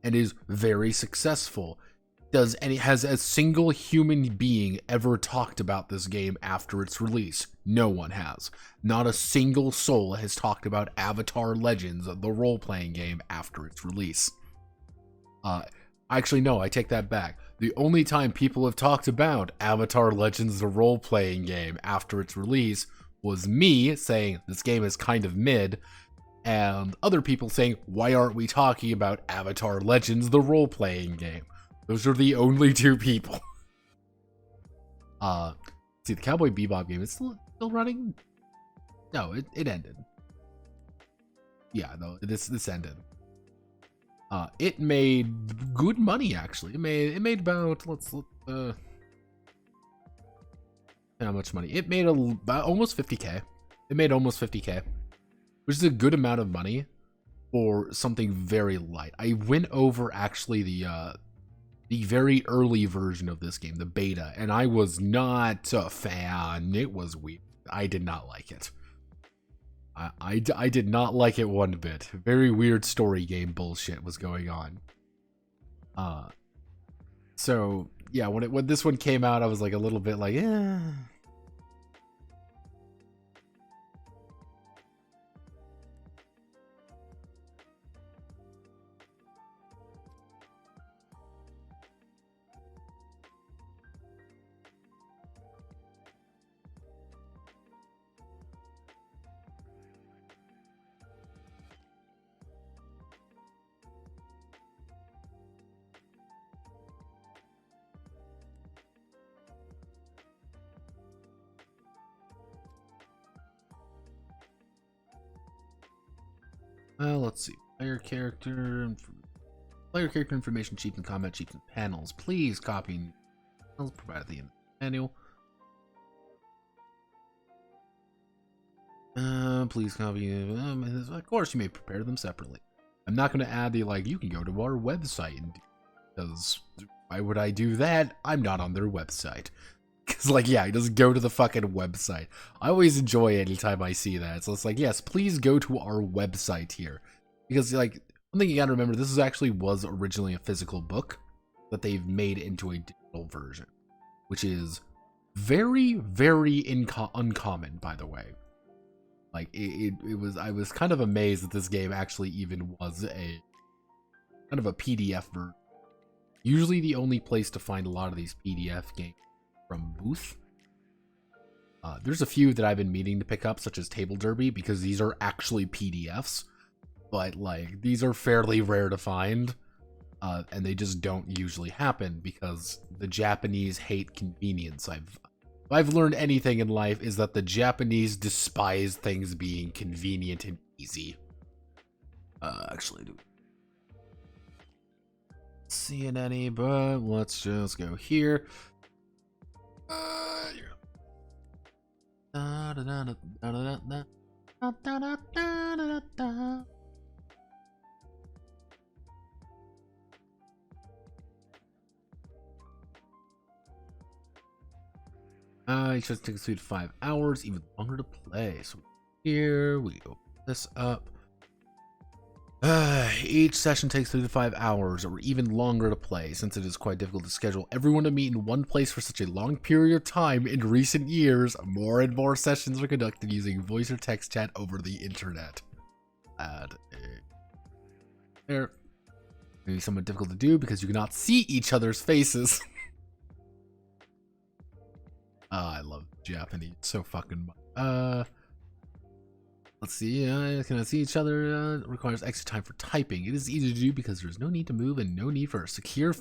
and is very successful. Has a single human being ever talked about this game after its release? No one has. Not a single soul has talked about Avatar Legends, the role-playing game, after its release. Actually, no, I take that back. The only time people have talked about Avatar Legends, the role-playing game, after its release was me saying this game is kind of mid, and other people saying, why aren't we talking about Avatar Legends, the role-playing game? Those are the only two people. See, the Cowboy Bebop game is still running? No, it ended. Yeah, no, this ended. It made good money, actually. It made about, how much money? It made about almost 50K. It made almost 50K, which is a good amount of money for something very light. I went over actually the very early version of this game, the beta, and I was not a fan. It was weird. I did not like it. I did not like it one bit. Very weird story game bullshit was going on. So yeah, when this one came out, I was like a little bit like, eh. Let's see. Player character information sheets and combat sheets and panels. Please copy panels provided at the end of the manual. Please copy. Of course, you may prepare them separately. I'm not going to add the like. You can go to our website and because why would I do that? I'm not on their website. Because like, yeah, just go to the fucking website. I always enjoy anytime I see that. So it's like, yes, please go to our website here, because like one thing you gotta remember, this was originally a physical book that they've made into a digital version, which is very, very uncommon, by the way. Like I was kind of amazed that this game actually even was a kind of a PDF version. Usually the only place to find a lot of these PDF games from Booth. There's a few that I've been meaning to pick up, such as Table Derby, because these are actually PDFs, but like these are fairly rare to find, and they just don't usually happen because the Japanese hate convenience. If I've learned anything in life, is that the Japanese despise things being convenient and easy. Actually, do seeing any, but let's just go here. It just takes 2 to 5 hours, even longer to play. So here we open this up. Each session takes 3 to 5 hours, or even longer to play, since it is quite difficult to schedule everyone to meet in one place for such a long period of time. In recent years, more and more sessions are conducted using voice or text chat over the internet. Add a there. Maybe somewhat difficult to do because you cannot see each other's faces. I love Japanese so fucking much. Let's see, can I see each other? Requires extra time for typing. It is easy to do because there's no need to move and no need for a secure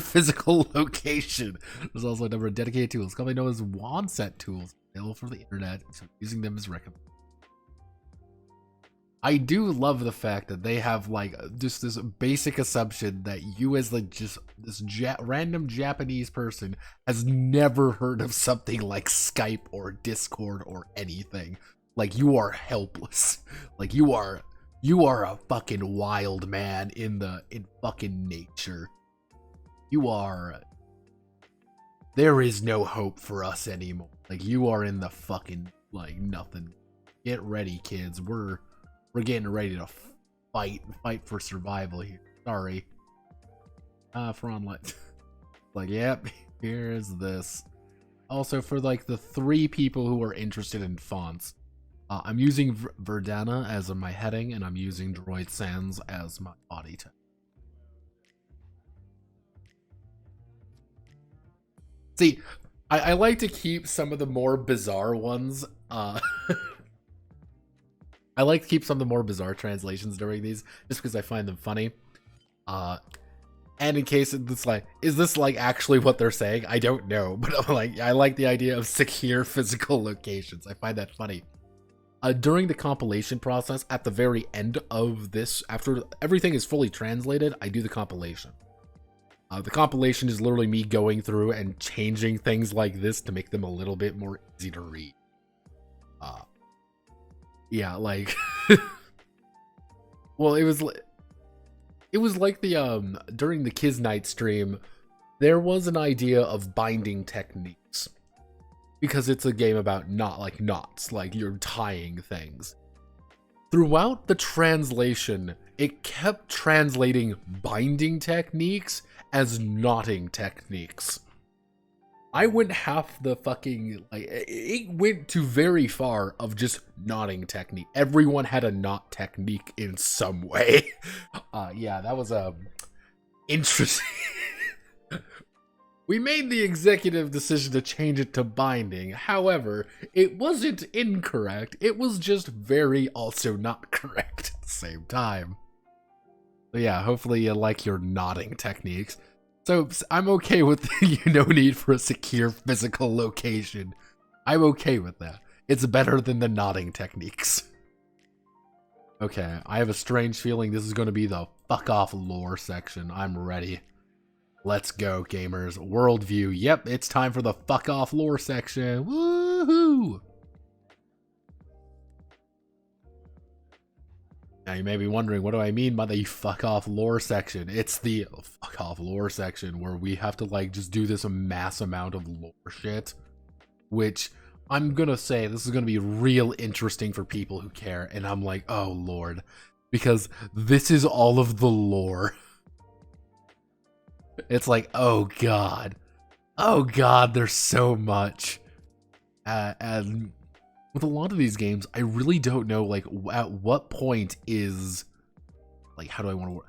physical location. There's also a number of dedicated tools, commonly known as wand-set tools, available for the internet, so using them is recommended. I do love the fact that they have like just this basic assumption that you as like just this random Japanese person has never heard of something like Skype or Discord or anything. Like you are helpless. Like you are a fucking wild man in fucking nature. There is no hope for us anymore. Like you are in the fucking like nothing. Get ready, kids. We're getting ready to fight for survival here. Sorry. For online. Like, yep, here's this. Also, for like the 3 people who are interested in fonts, I'm using Verdana as my heading, and I'm using Droid Sans as my body type. See, I like to keep some of the more bizarre ones. I like to keep some of the more bizarre translations during these, just because I find them funny. And in case it's like, is this like actually what they're saying? I don't know, but I like the idea of secure physical locations. I find that funny. During the compilation process, at the very end of this, after everything is fully translated, I do the compilation. The compilation is literally me going through and changing things like this to make them a little bit more easy to read. Yeah, like, well, it was like the, during the Kiz Night stream, there was an idea of binding techniques. Because it's a game about knots, like you're tying things. Throughout the translation, it kept translating binding techniques as knotting techniques. I went half the fucking, like, it went too very far of just knotting technique. Everyone had a knot technique in some way. Yeah, that was interesting. We made the executive decision to change it to binding. However, it wasn't incorrect. It was just very also not correct at the same time. So yeah, hopefully you like your knotting techniques. So I'm okay with no need for a secure physical location. I'm okay with that. It's better than the knotting techniques. Okay, I have a strange feeling this is going to be the fuck off lore section. I'm ready. Let's go, gamers. Worldview. Yep, it's time for the fuck off lore section. Woohoo! Now you may be wondering, what do I mean by the fuck off lore section? It's the fuck off lore section where we have to like just do this mass amount of lore shit. Which I'm gonna say this is gonna be real interesting for people who care. And I'm like, oh lord. Because this is all of the lore. It's like, oh god. Oh god, there's so much. And with a lot of these games, I really don't know, like, at what point is, like, how do I want to work?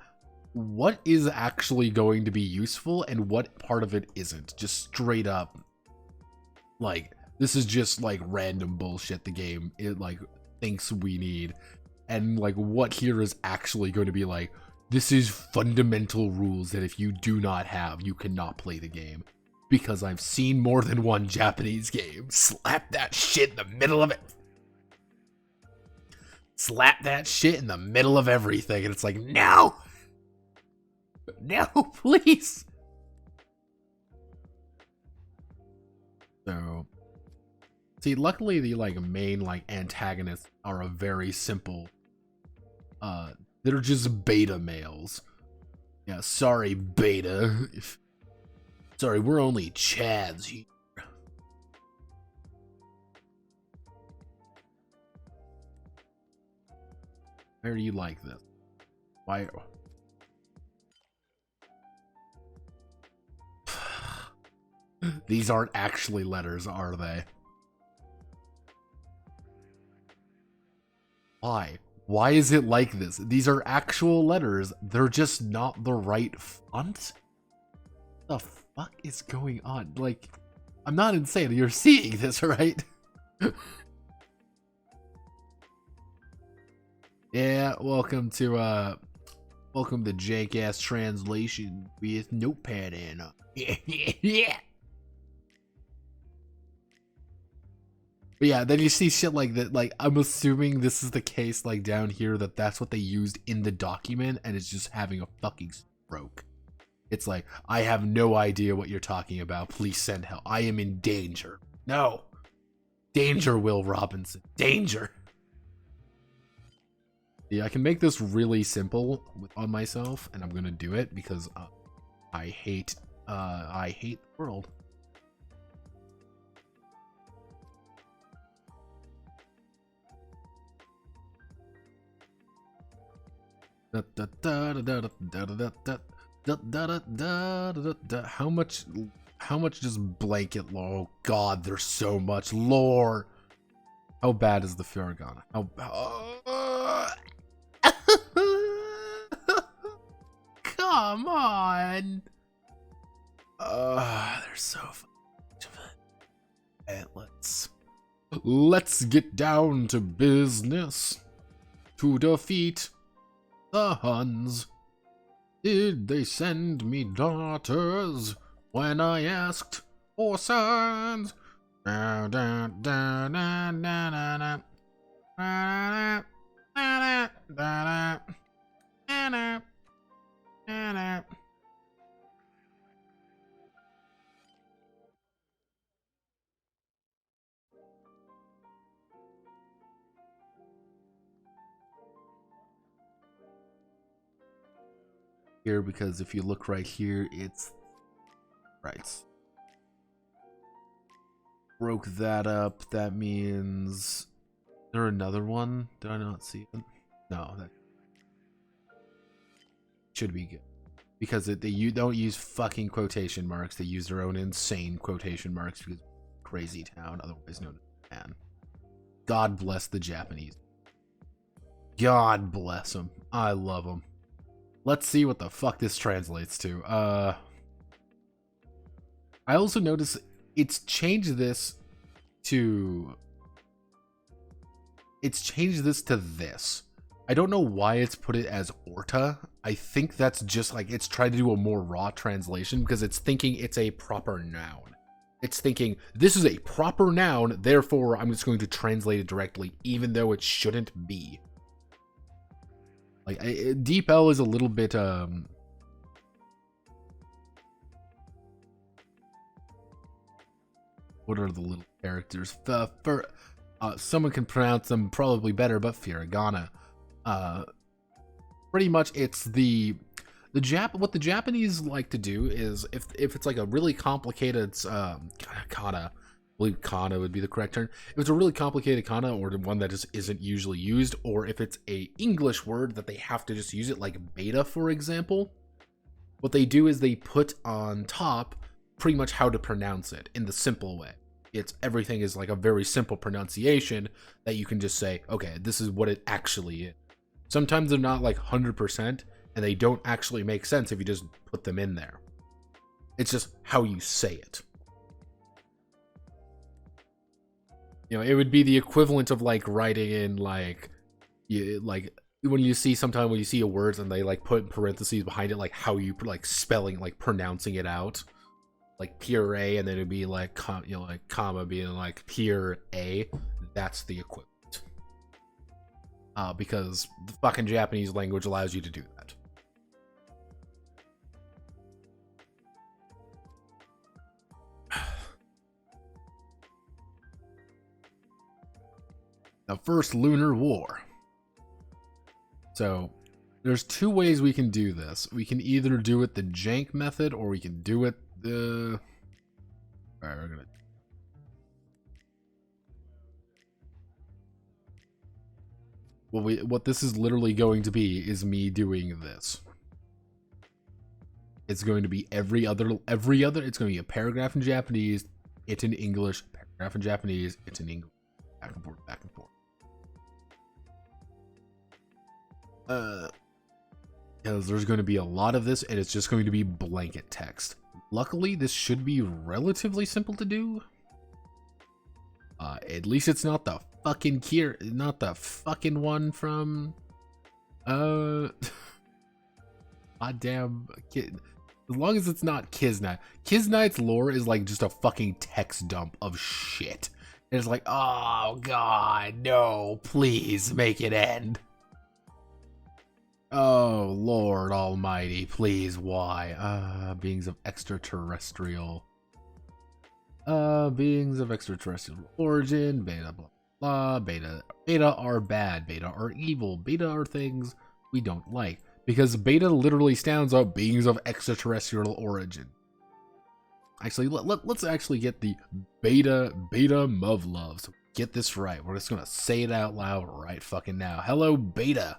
What is actually going to be useful and what part of it isn't? Just straight up, like, this is just, like, random bullshit the game, it, like, thinks we need. And, like, what here is actually going to be, like, this is fundamental rules that if you do not have, you cannot play the game. Because I've seen more than one Japanese game. Slap that shit in the middle of it. Slap that shit in the middle of everything. And it's like, no! No, please! So, see, luckily the, like, main, like, antagonists are a very simple, they're just beta males. Yeah, sorry, beta. Sorry, we're only Chads here. Why do you like this? Why? These aren't actually letters, are they? Why? Why is it like this? These are actual letters. They're just not the right font? What the fuck is going on? Like, I'm not insane. You're seeing this, right? Yeah, welcome to Jank-ass translation with Notepad and yeah. But yeah, then you see shit like that. Like, I'm assuming this is the case, like, down here, that's what they used in the document, and it's just having a fucking stroke. It's like, I have no idea what you're talking about. Please send help. I am in danger. No. Danger, Will Robinson. Danger. Yeah, I can make this really simple on myself, and I'm gonna do it because I hate the world. How much does blanket lore? Oh god, there's so much lore. How bad is the Furigana? Come on. There's so much of it. And let's get down to business. To defeat the Huns. Did they send me daughters when I asked for sons? Da, da, da, da, da, da, da. Da, da, da, da, da, da. Here, because if you look right here, it's right. Broke that up. That means is there another one? Did I not see it? No, that should be good because you don't use fucking quotation marks. They use their own insane quotation marks because crazy town, otherwise known as Japan. God bless the Japanese. God bless them. I love them. Let's see what the fuck this translates to. I also noticed it's changed this to this. I don't know why it's put it as Orta. I think that's just like it's trying to do a more raw translation because it's thinking it's a proper noun. It's thinking this is a proper noun, therefore I'm just going to translate it directly, even though it shouldn't be. Like Deep L is a little bit what are the little characters? Someone can pronounce them probably better, but Furigana. Pretty much it's what the Japanese like to do is if it's like a really complicated kana, I believe kana would be the correct term. If it's a really complicated kana or one that just isn't usually used, or if it's a English word that they have to just use it, like beta, for example, what they do is they put on top pretty much how to pronounce it in the simple way. Everything is like a very simple pronunciation that you can just say, okay, this is what it actually is. Sometimes they're not like 100%, and they don't actually make sense if you just put them in there. It's just how you say it. You know, it would be the equivalent of like writing in like when you see a word and they like put parentheses behind it, like how you like spelling, like pronouncing it out, like puree, and then it'd be like like comma being like pure a. That's the equivalent. Because the fucking Japanese language allows you to do that. The First Lunar War. So, there's two ways we can do this. We can either do it the jank method, or we can do it the... Alright, we're gonna... What this is literally going to be is me doing this. It's going to be every other, it's going to be a paragraph in Japanese, it's in English, paragraph in Japanese, it's in English. Back and forth, back and forth. Because there's going to be a lot of this, and it's just going to be blanket text. Luckily, this should be relatively simple to do. At least it's not the fucking not the fucking one from, goddamn kid. As long as it's not Kisnight. Kisnight's lore is like just a fucking text dump of shit. And it's like, oh god, no, please make it end. Oh, Lord Almighty, please, why? Beings of extraterrestrial. Beings of extraterrestrial origin, beta, blah, blah, beta. Beta are bad, beta are evil, beta are things we don't like. Because beta literally stands out beings of extraterrestrial origin. Actually, let's actually get the beta Muv-Luv. So get this right. We're just gonna say it out loud right fucking now. Hello, beta.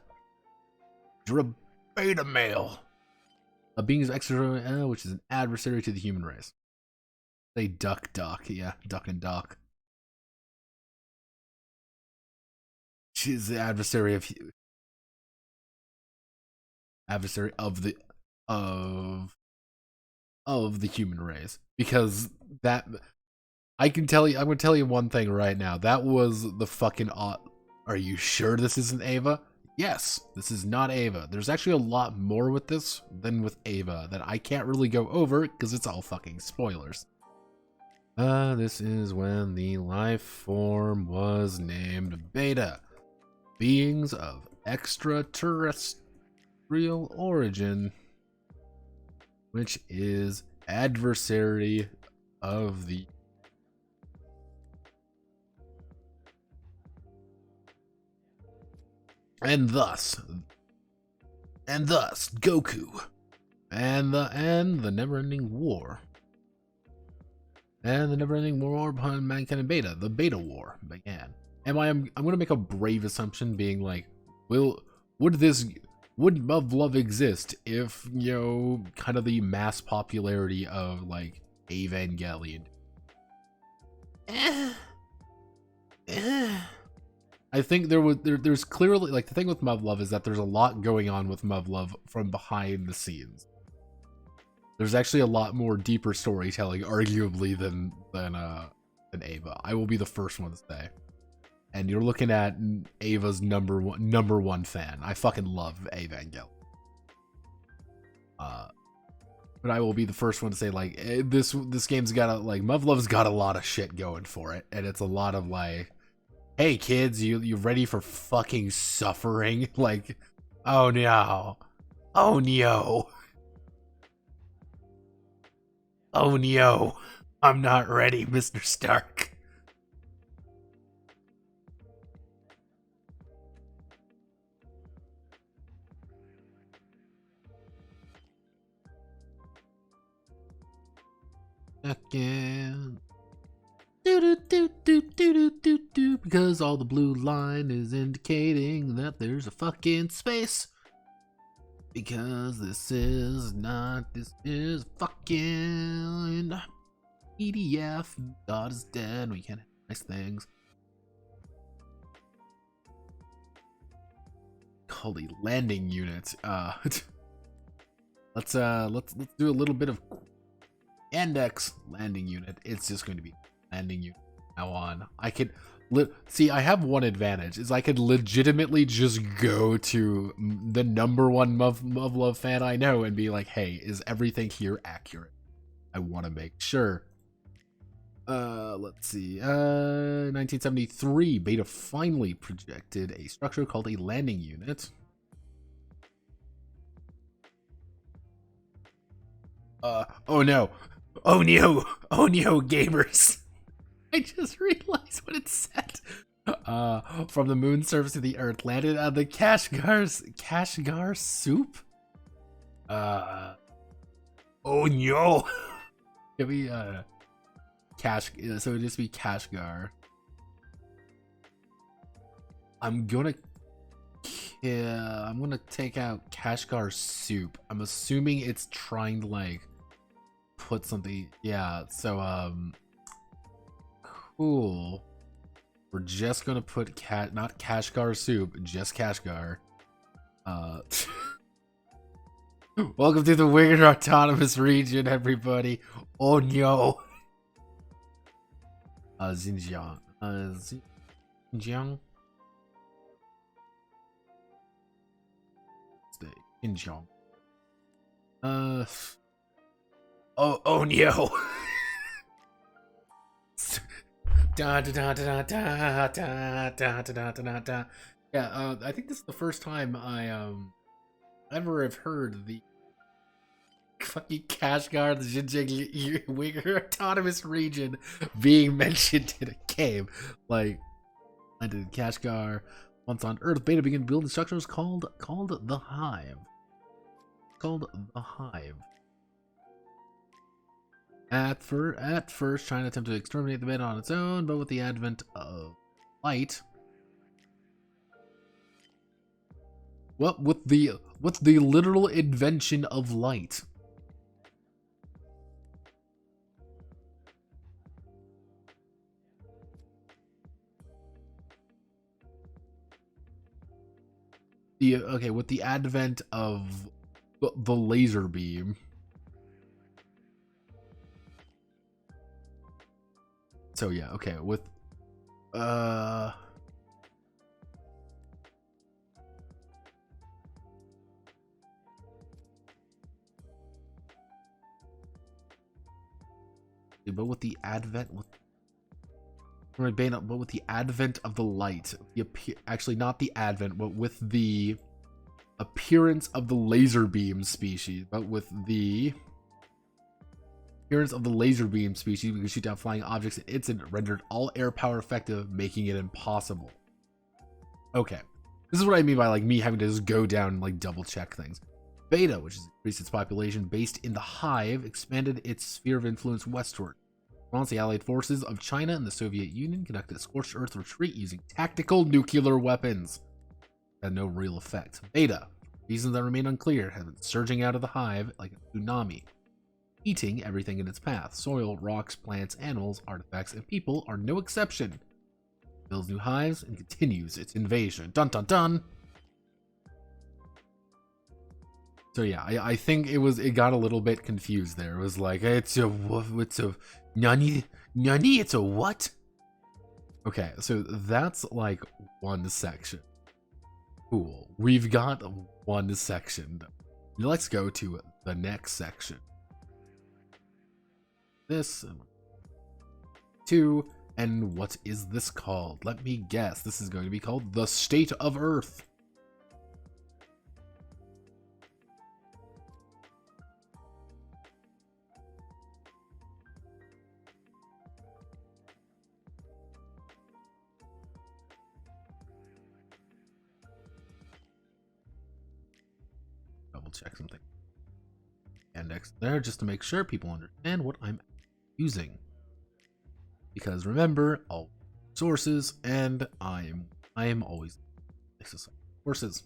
You're a beta male. A being of extra, which is an adversary to the human race. Say duck, yeah, duck and duck. She's the adversary of the human race, because that I'm gonna tell you one thing right now. That was the fucking. Are you sure this isn't Ava? Yes, this is not Ava. There's actually a lot more with this than with Ava that I can't really go over because it's all fucking spoilers. This is when the life form was named Beta. Beings of extraterrestrial origin, which is adversary of the and thus Goku and the never-ending war. And the never-ending war upon mankind and Beta, the Beta War began. I'm gonna make a brave assumption, being like, would Muv-Luv exist if, you know, kind of the mass popularity of like Evangelion? I think there's clearly, like, the thing with Muv-Luv is that there's a lot going on with Muv-Luv from behind the scenes. There's actually a lot more deeper storytelling, arguably, than Ava. I will be the first one to say. And you're looking at Ava's number one fan. I fucking love Evangelion. But I will be the first one to say, like, this game's got Muv-Luv's got a lot of shit going for it, and it's a lot of like, hey kids, you ready for fucking suffering? Like, Oh no. Oh no. Oh no. I'm not ready, Mr. Stark. Again. Do, because all the blue line is indicating that there's a fucking space. Because this is fucking PDF. God is dead. We can't have nice things. Called a landing unit. Let's do a little bit of index landing unit. It's just going to be landing unit now on. I could see, I have one advantage, is I could legitimately just go to the #1 Muv-Luv fan I know and be like, hey, is everything here accurate? I want to make sure. Let's see. 1973, Beta finally projected a structure called a landing unit. Oh no. Oh no. Oh no, gamers. I just realized what it said. From the moon's surface to the earth, landed on the Kashgar soup? Oh no. Give me, so it'd just be Kashgar. I'm gonna take out Kashgar soup. I'm assuming it's trying to like put something. Yeah, so cool. We're just gonna put not Kashgar soup, just Kashgar. Welcome to the Weird Autonomous Region, everybody. Oh no. Xinjiang. Xinjiang? Xinjiang. Oh no. Da da da da da da da da da da. Yeah, I think this is the first time I ever have heard the fucking Kashgar, the Xinjiang Uyghur Autonomous Region being mentioned in a game. Like, I did Kashgar. Once on Earth, Beta began building structures called the Hive. Called the Hive. At first, China attempted to exterminate the Beta on its own, but with the advent of light, with the literal invention of light, with the advent of the laser beam. So yeah, okay, with but with the advent of the light, actually not the advent, but with the appearance of the laser beam species, we can shoot down flying objects. It's rendered all air power effective, making it impossible. Okay, this is what I mean by like me having to just go down and like double check things. Beta, which has increased its population based in the Hive, expanded its sphere of influence westward. Once the Allied forces of China and the Soviet Union conducted a scorched earth retreat using tactical nuclear weapons. Had no real effect. Beta, for reasons that remain unclear, has been surging out of the Hive like a tsunami, eating everything in its path. Soil, rocks, plants, animals, artifacts, and people are no exception. It builds new hives and continues its invasion. Dun dun dun! So yeah, I think it got a little bit confused there. It was like, it's a nani, it's a what? Okay, so that's like one section. Cool. We've got one section. Let's go to the next section. This, 2, and what is this called? Let me guess. This is going to be called the State of Earth. check something. Index there just to make sure people understand what I'm using. Because remember, all sources, and I am always sources.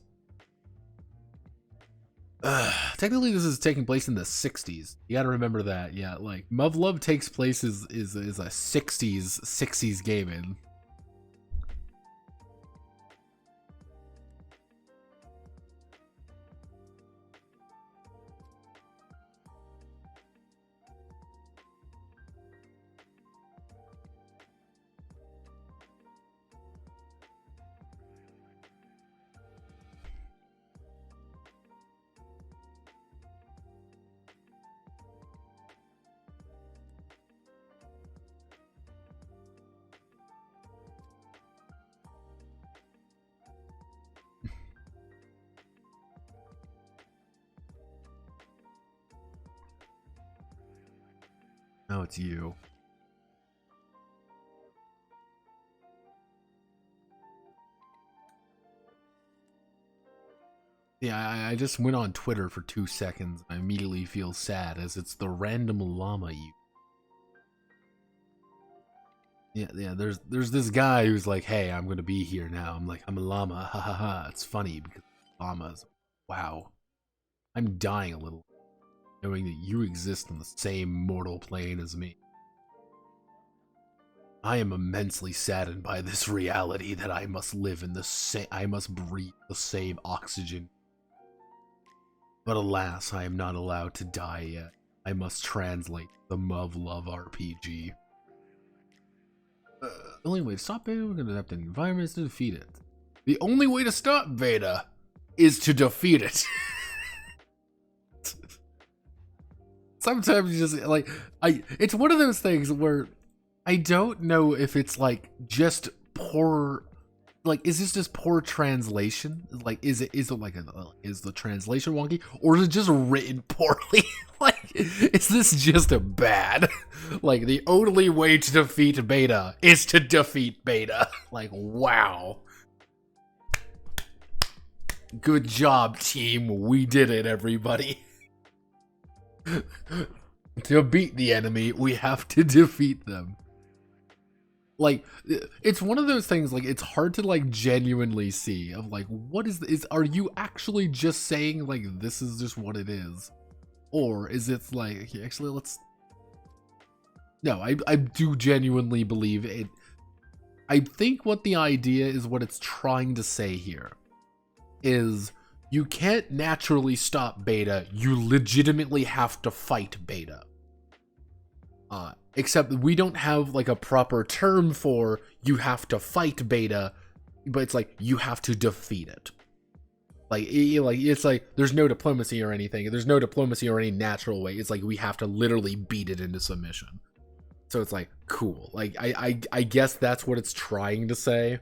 Technically, this is taking place in the 60s. You gotta remember that. Yeah, like Muv-Luv takes place is a 60s gaming. Now it's you. Yeah, I just went on Twitter for 2 seconds. I immediately feel sad as it's the random llama you. Yeah, there's this guy who's like, hey, I'm gonna be here now. I'm like, I'm a llama, ha ha ha. It's funny because llamas. Wow. I'm dying a little, knowing that you exist on the same mortal plane as me. I am immensely saddened by this reality that I must live in the same, I must breathe the same oxygen. But alas, I am not allowed to die yet. I must translate the Muv-Luv RPG. The only way to stop Beta, we're gonna adapt an environment, is to defeat it. The only way to stop Beta is to defeat it. Sometimes you just, like, it's one of those things where I don't know if it's, like, just poor, like, is this just poor translation? Like, is it like, is the translation wonky? Or is it just written poorly? Like, is this just a bad? Like, the only way to defeat Beta is to defeat Beta. Like, wow. Good job, team. We did it, everybody. To beat the enemy, we have to defeat them. Like, it's one of those things, like, it's hard to, like, genuinely see of, like, what are you actually just saying, like, this is just what it is? Or is it, like, actually, no, I do genuinely believe it. I think what the idea is, what it's trying to say here, is you can't naturally stop Beta, you legitimately have to fight Beta. Except we don't have, like, a proper term for you have to fight Beta, but it's like you have to defeat it. Like, it's like there's no diplomacy or anything. There's no diplomacy or any natural way. It's like we have to literally beat it into submission. So it's like, cool. Like, I guess that's what it's trying to say.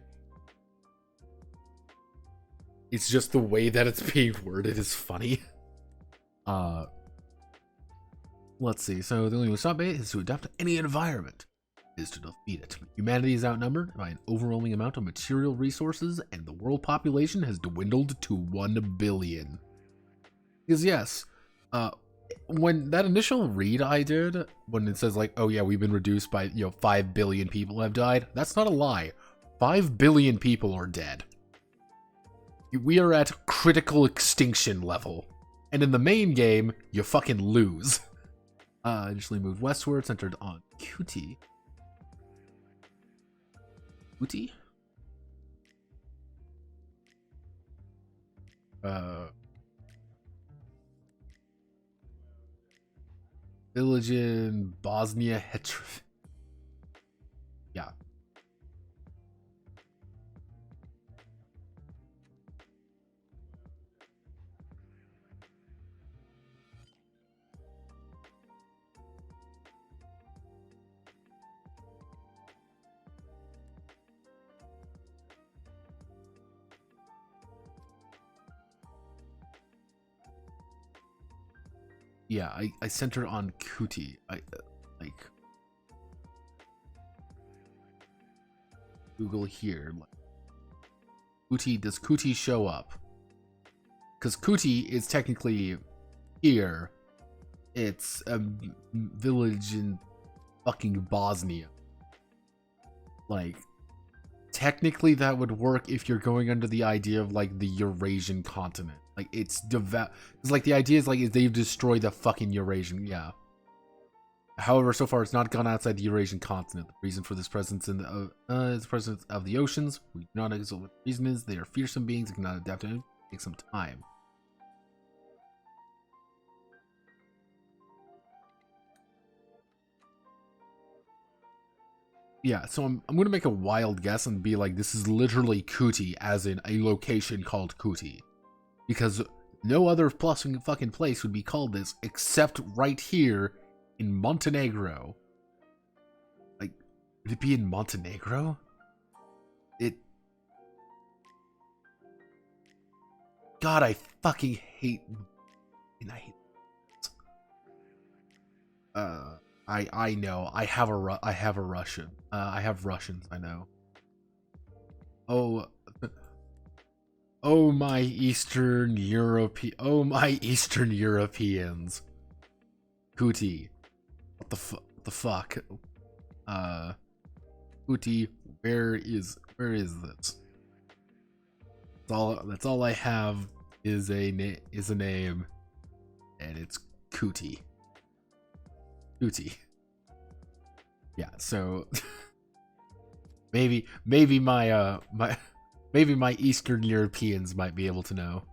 It's just the way that it's being worded is funny. Let's see. So the only way to stop Beta is to adapt to any environment, is to defeat it. Humanity is outnumbered by an overwhelming amount of material resources, and the world population has dwindled to 1 billion. Because yes, when that initial read I did, when it says like, oh yeah, we've been reduced by, 5 billion people have died, that's not a lie. 5 billion people are dead. We are at critical extinction level. And in the main game, you fucking lose. Initially moved westward, centered on Kuti. Kuti? Village in Bosnia Herzegovina. Yeah. Yeah, I centered on Kuti. Like Google here. Kuti, does Kuti show up? because Kuti is technically here. It's a village in fucking Bosnia. Like, technically that would work if you're going under the idea of like the Eurasian continent. Like, it's like the idea is like they've destroyed the fucking Eurasian, yeah. However, so far it's not gone outside the Eurasian continent. The reason for this presence in the is the presence of the oceans. We do not know what the reason is. They are fearsome beings that cannot adapt to it. Take some time. Yeah, so I'm gonna make a wild guess and be like, this is literally Kuti, as in a location called Kuti, because no other fucking place would be called this except right here in Montenegro. Like, would it be in Montenegro? God, I fucking hate. I know. I have a Russian. I have Russians. I know. Oh my Eastern European. Oh my Eastern Europeans. Kuti. What the fuck? Kuti. Where is this? That's all I have is a name, and it's Kuti. Kuti. Yeah, so maybe my maybe my Eastern Europeans might be able to know.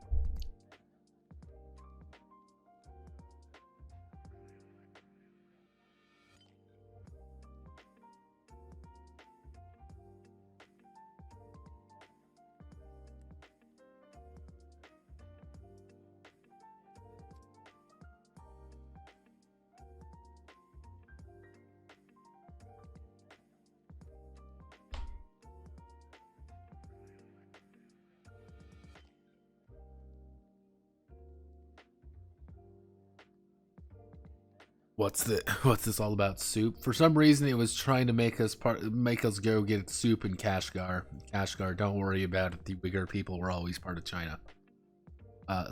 What's this all about? Soup? For some reason, it was trying to make us go get soup in Kashgar. Kashgar, don't worry about it. The Uyghur people were always part of China.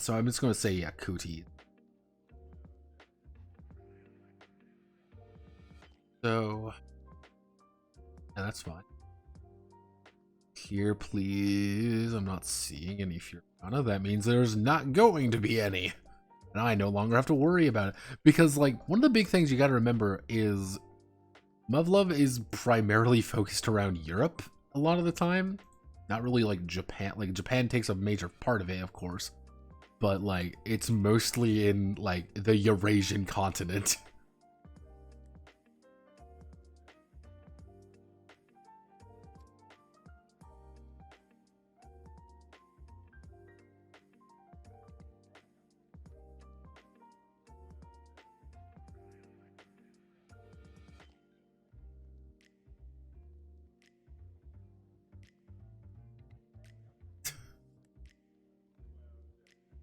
So I'm just going to say, yeah, Kuti. So, yeah, that's fine. Here, please. I'm not seeing any Furana. That means there's not going to be any. And I no longer have to worry about it. Because, like, one of the big things you gotta remember is Muv-Luv is primarily focused around Europe a lot of the time. Not really, like, Japan. Like, Japan takes a major part of it, of course. But, like, it's mostly in, like, the Eurasian continent.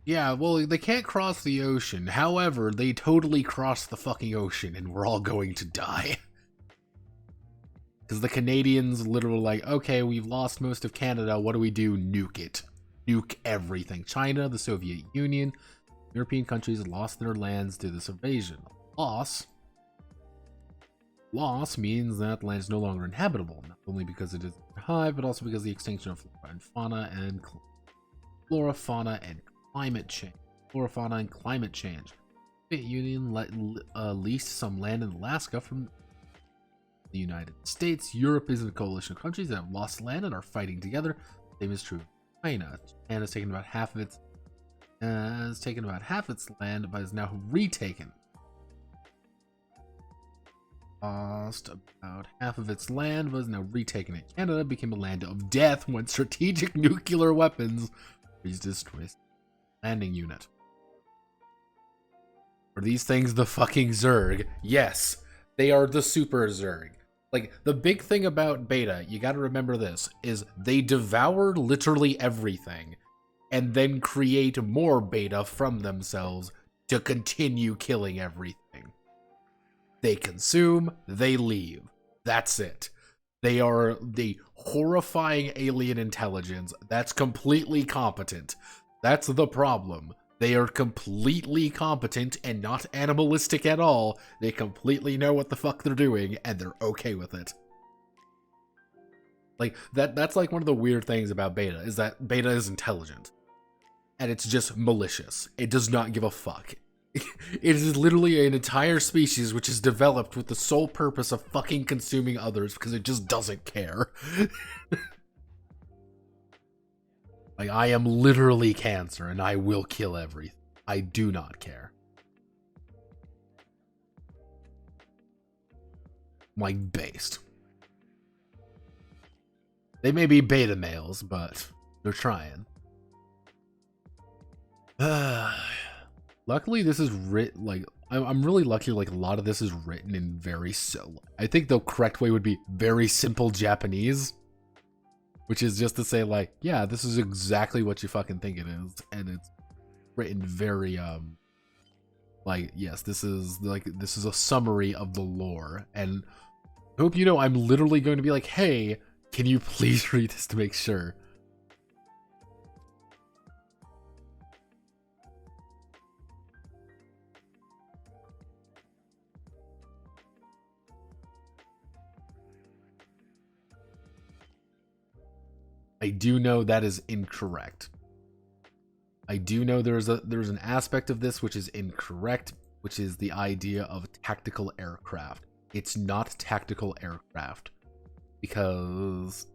Yeah, well, they can't cross the ocean. However, they totally crossed the fucking ocean, and we're all going to die. Because the Canadians literally like, okay, we've lost most of Canada, what do we do? Nuke it. Nuke everything. China, the Soviet Union, European countries lost their lands to this invasion. Loss means that the land is no longer inhabitable, not only because it is high, but also because of the extinction of flora, fauna, and climate change. Flora, fauna, and climate change. The Soviet Union leased some land in Alaska from the United States. Europe is in a coalition of countries that have lost land and are fighting together. The same is true of China. Japan has taken about half of its land, but is now retaken. Lost about half of its land, but is now retaken. It. Canada became a land of death when strategic nuclear weapons destroyed landing unit. Are these things the fucking Zerg? Yes, they are the super Zerg. Like, the big thing about Beta, you gotta remember this, is they devour literally everything and then create more Beta from themselves to continue killing everything. They consume, they leave. That's it. They are the horrifying alien intelligence that's completely competent. That's the problem. They are completely competent and not animalistic at all. They completely know what the fuck they're doing, and they're okay with it. Like, that's like one of the weird things about Beta, is that Beta is intelligent. And it's just malicious. It does not give a fuck. It is literally an entire species which is developed with the sole purpose of fucking consuming others because it just doesn't care. Like, I am literally cancer and I will kill everything. I do not care. I'm like, based. They may be beta males, but they're trying. Luckily, this is written, like, I'm really lucky, like, a lot of this is written in very, I think the correct way would be very simple Japanese. Which is just to say, like, yeah, this is exactly what you fucking think it is. And it's written very, like, yes, this is a summary of the lore. And I hope you know I'm literally going to be like, hey, can you please read this to make sure? I do know that is incorrect. I do know there's an aspect of this which is incorrect, which is the idea of tactical aircraft. It's not tactical aircraft because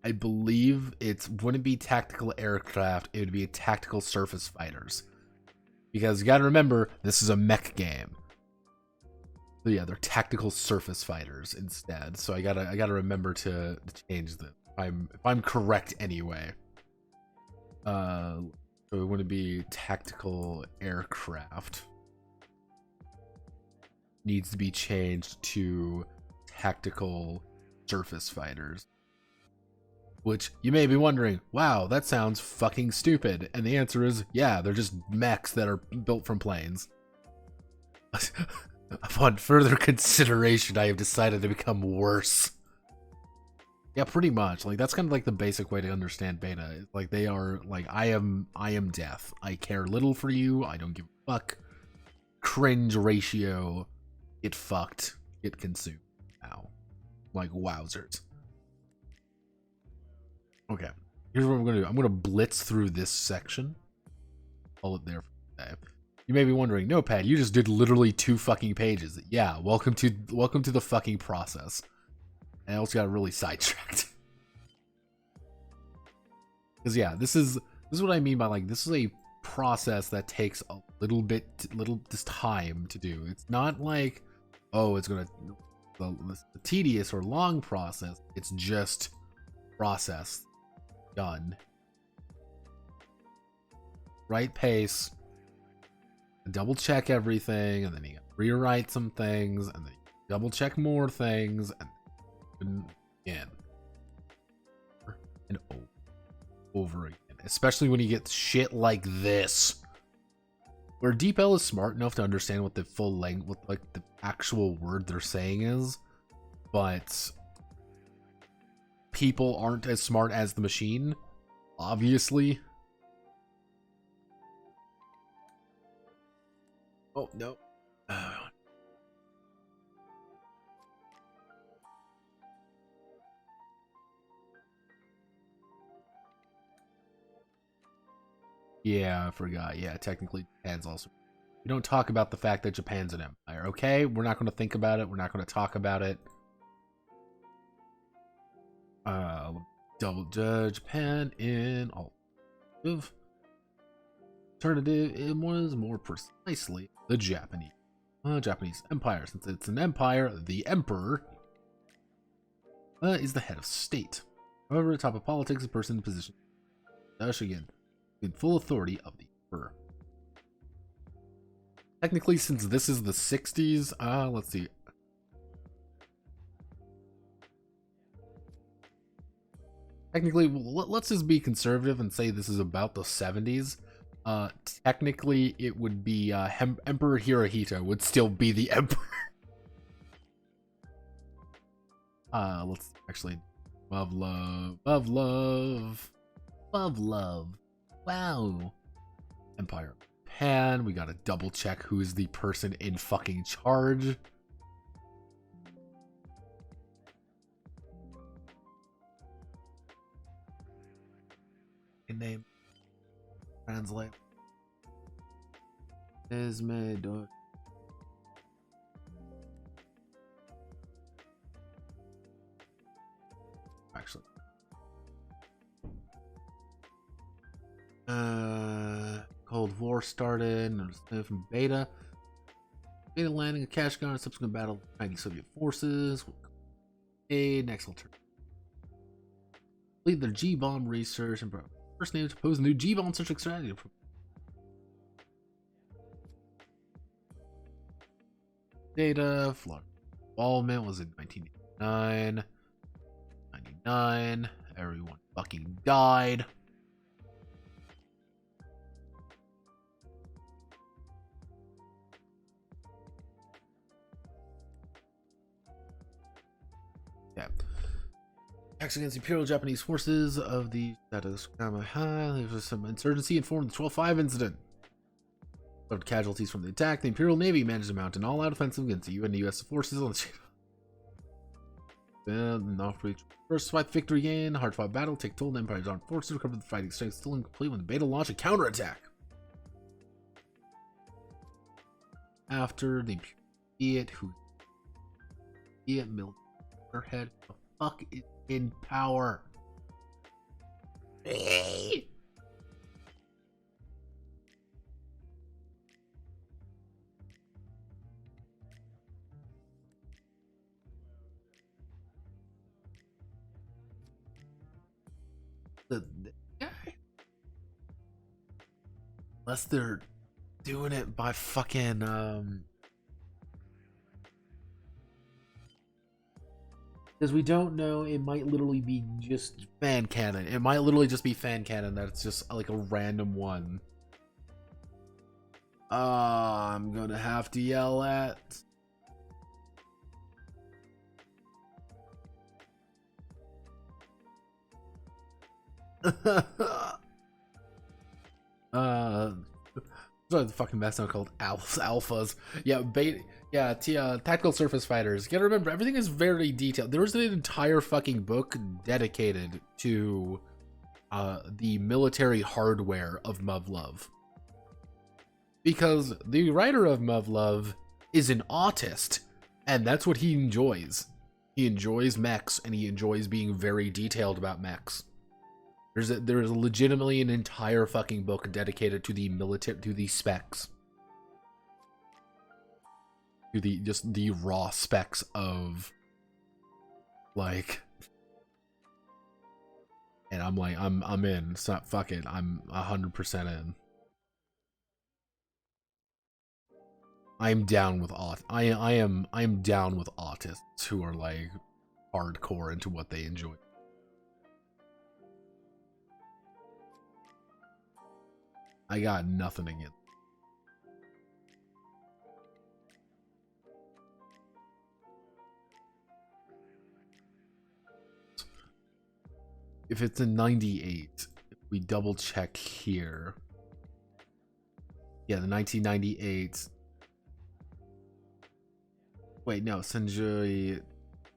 I believe it wouldn't be tactical aircraft, it would be tactical surface fighters. Because you gotta remember, this is a mech game. So yeah, they're tactical surface fighters instead. So I gotta remember to change this. If I'm correct anyway. So it wouldn't be tactical aircraft. Needs to be changed to tactical surface fighters. Which you may be wondering, wow, that sounds fucking stupid. And the answer is, yeah, they're just mechs that are built from planes. Upon further consideration, I have decided to become worse. Yeah, pretty much. Like, that's kind of like the basic way to understand Beta. Like, they are like, I am death. I care little for you. I don't give a fuck. Cringe ratio. Get fucked. Get consumed. Ow. Like, wowzers. Okay. Here's what I'm gonna do. I'm gonna blitz through this section. Hold it there for today. You may be wondering, no, Pat, you just did literally 2 fucking pages. Yeah, welcome to the fucking process. And I also got really sidetracked. Because yeah, this is what I mean by, like, this is a process that takes a little this time to do. It's not like, oh, it's gonna the tedious or long process. It's just process done. Right pace. Double check everything, and then you rewrite some things, and then you double check more things, and again and over again, especially when you get shit like this where DeepL is smart enough to understand what the full length, what like the actual word they're saying is, but people aren't as smart as the machine, obviously. Oh no. Yeah, I forgot. Yeah, technically Japan's also. We don't talk about the fact that Japan's an empire, okay? We're not going to think about it. We're not going to talk about it. Double judge Japan in alternative. Alternative, it was more precisely the Japanese empire. Since it's an empire, the emperor is the head of state. However, at the top of politics, the person in position again in full authority of the emperor. Technically, since this is the 60s, let's see. Technically, let's just be conservative and say this is about the 70s. Technically, it would be Emperor Hirohito would still be the emperor. Let's actually Muv-Luv. Wow. Empire of Japan. We gotta double check who's the person in fucking charge. Name. Translate. Actually. Cold War started. From Beta. Beta landing a cash gun in subsequent battle with Chinese Soviet forces. Next turn. Lead their G-bomb research and first name to propose a new G-bomb centric strategy. Data. Florida involvement was in 1989. 99. Everyone fucking died. Yeah. Attacks against Imperial Japanese forces of the status. There was some insurgency informed the 12-5 incident. Of casualties from the attack, the Imperial Navy managed to mount an all-out offensive against the UN and US forces on the first fight victory gain, hard-fought battle, take toll, and Empire's armed forces recover the fighting strength still incomplete when the Beta launched a counterattack. After the idiot who military head the fuck is in power. The guy, unless they're doing it by fucking because we don't know, it might literally be just fan canon. It might literally just be fan canon that it's just like a random one. I'm gonna have to yell at the fucking mess now called alphas. Yeah, beta. Yeah, tactical surface fighters. You gotta remember, everything is very detailed. There was an entire fucking book dedicated to the military hardware of Muv-Luv. Because the writer of Muv-Luv is an autist, and that's what he enjoys. He enjoys mechs, and he enjoys being very detailed about mechs. There's legitimately an entire fucking book dedicated to the military, to the specs, to the raw specs of, like, and I'm like, I'm in. It's not, fuck it, I'm 100% in. I'm down with I'm down with autists who are like hardcore into what they enjoy. I got nothing against. If it's a 98, if we double check here. Yeah, the 1998. Wait, no, Senjui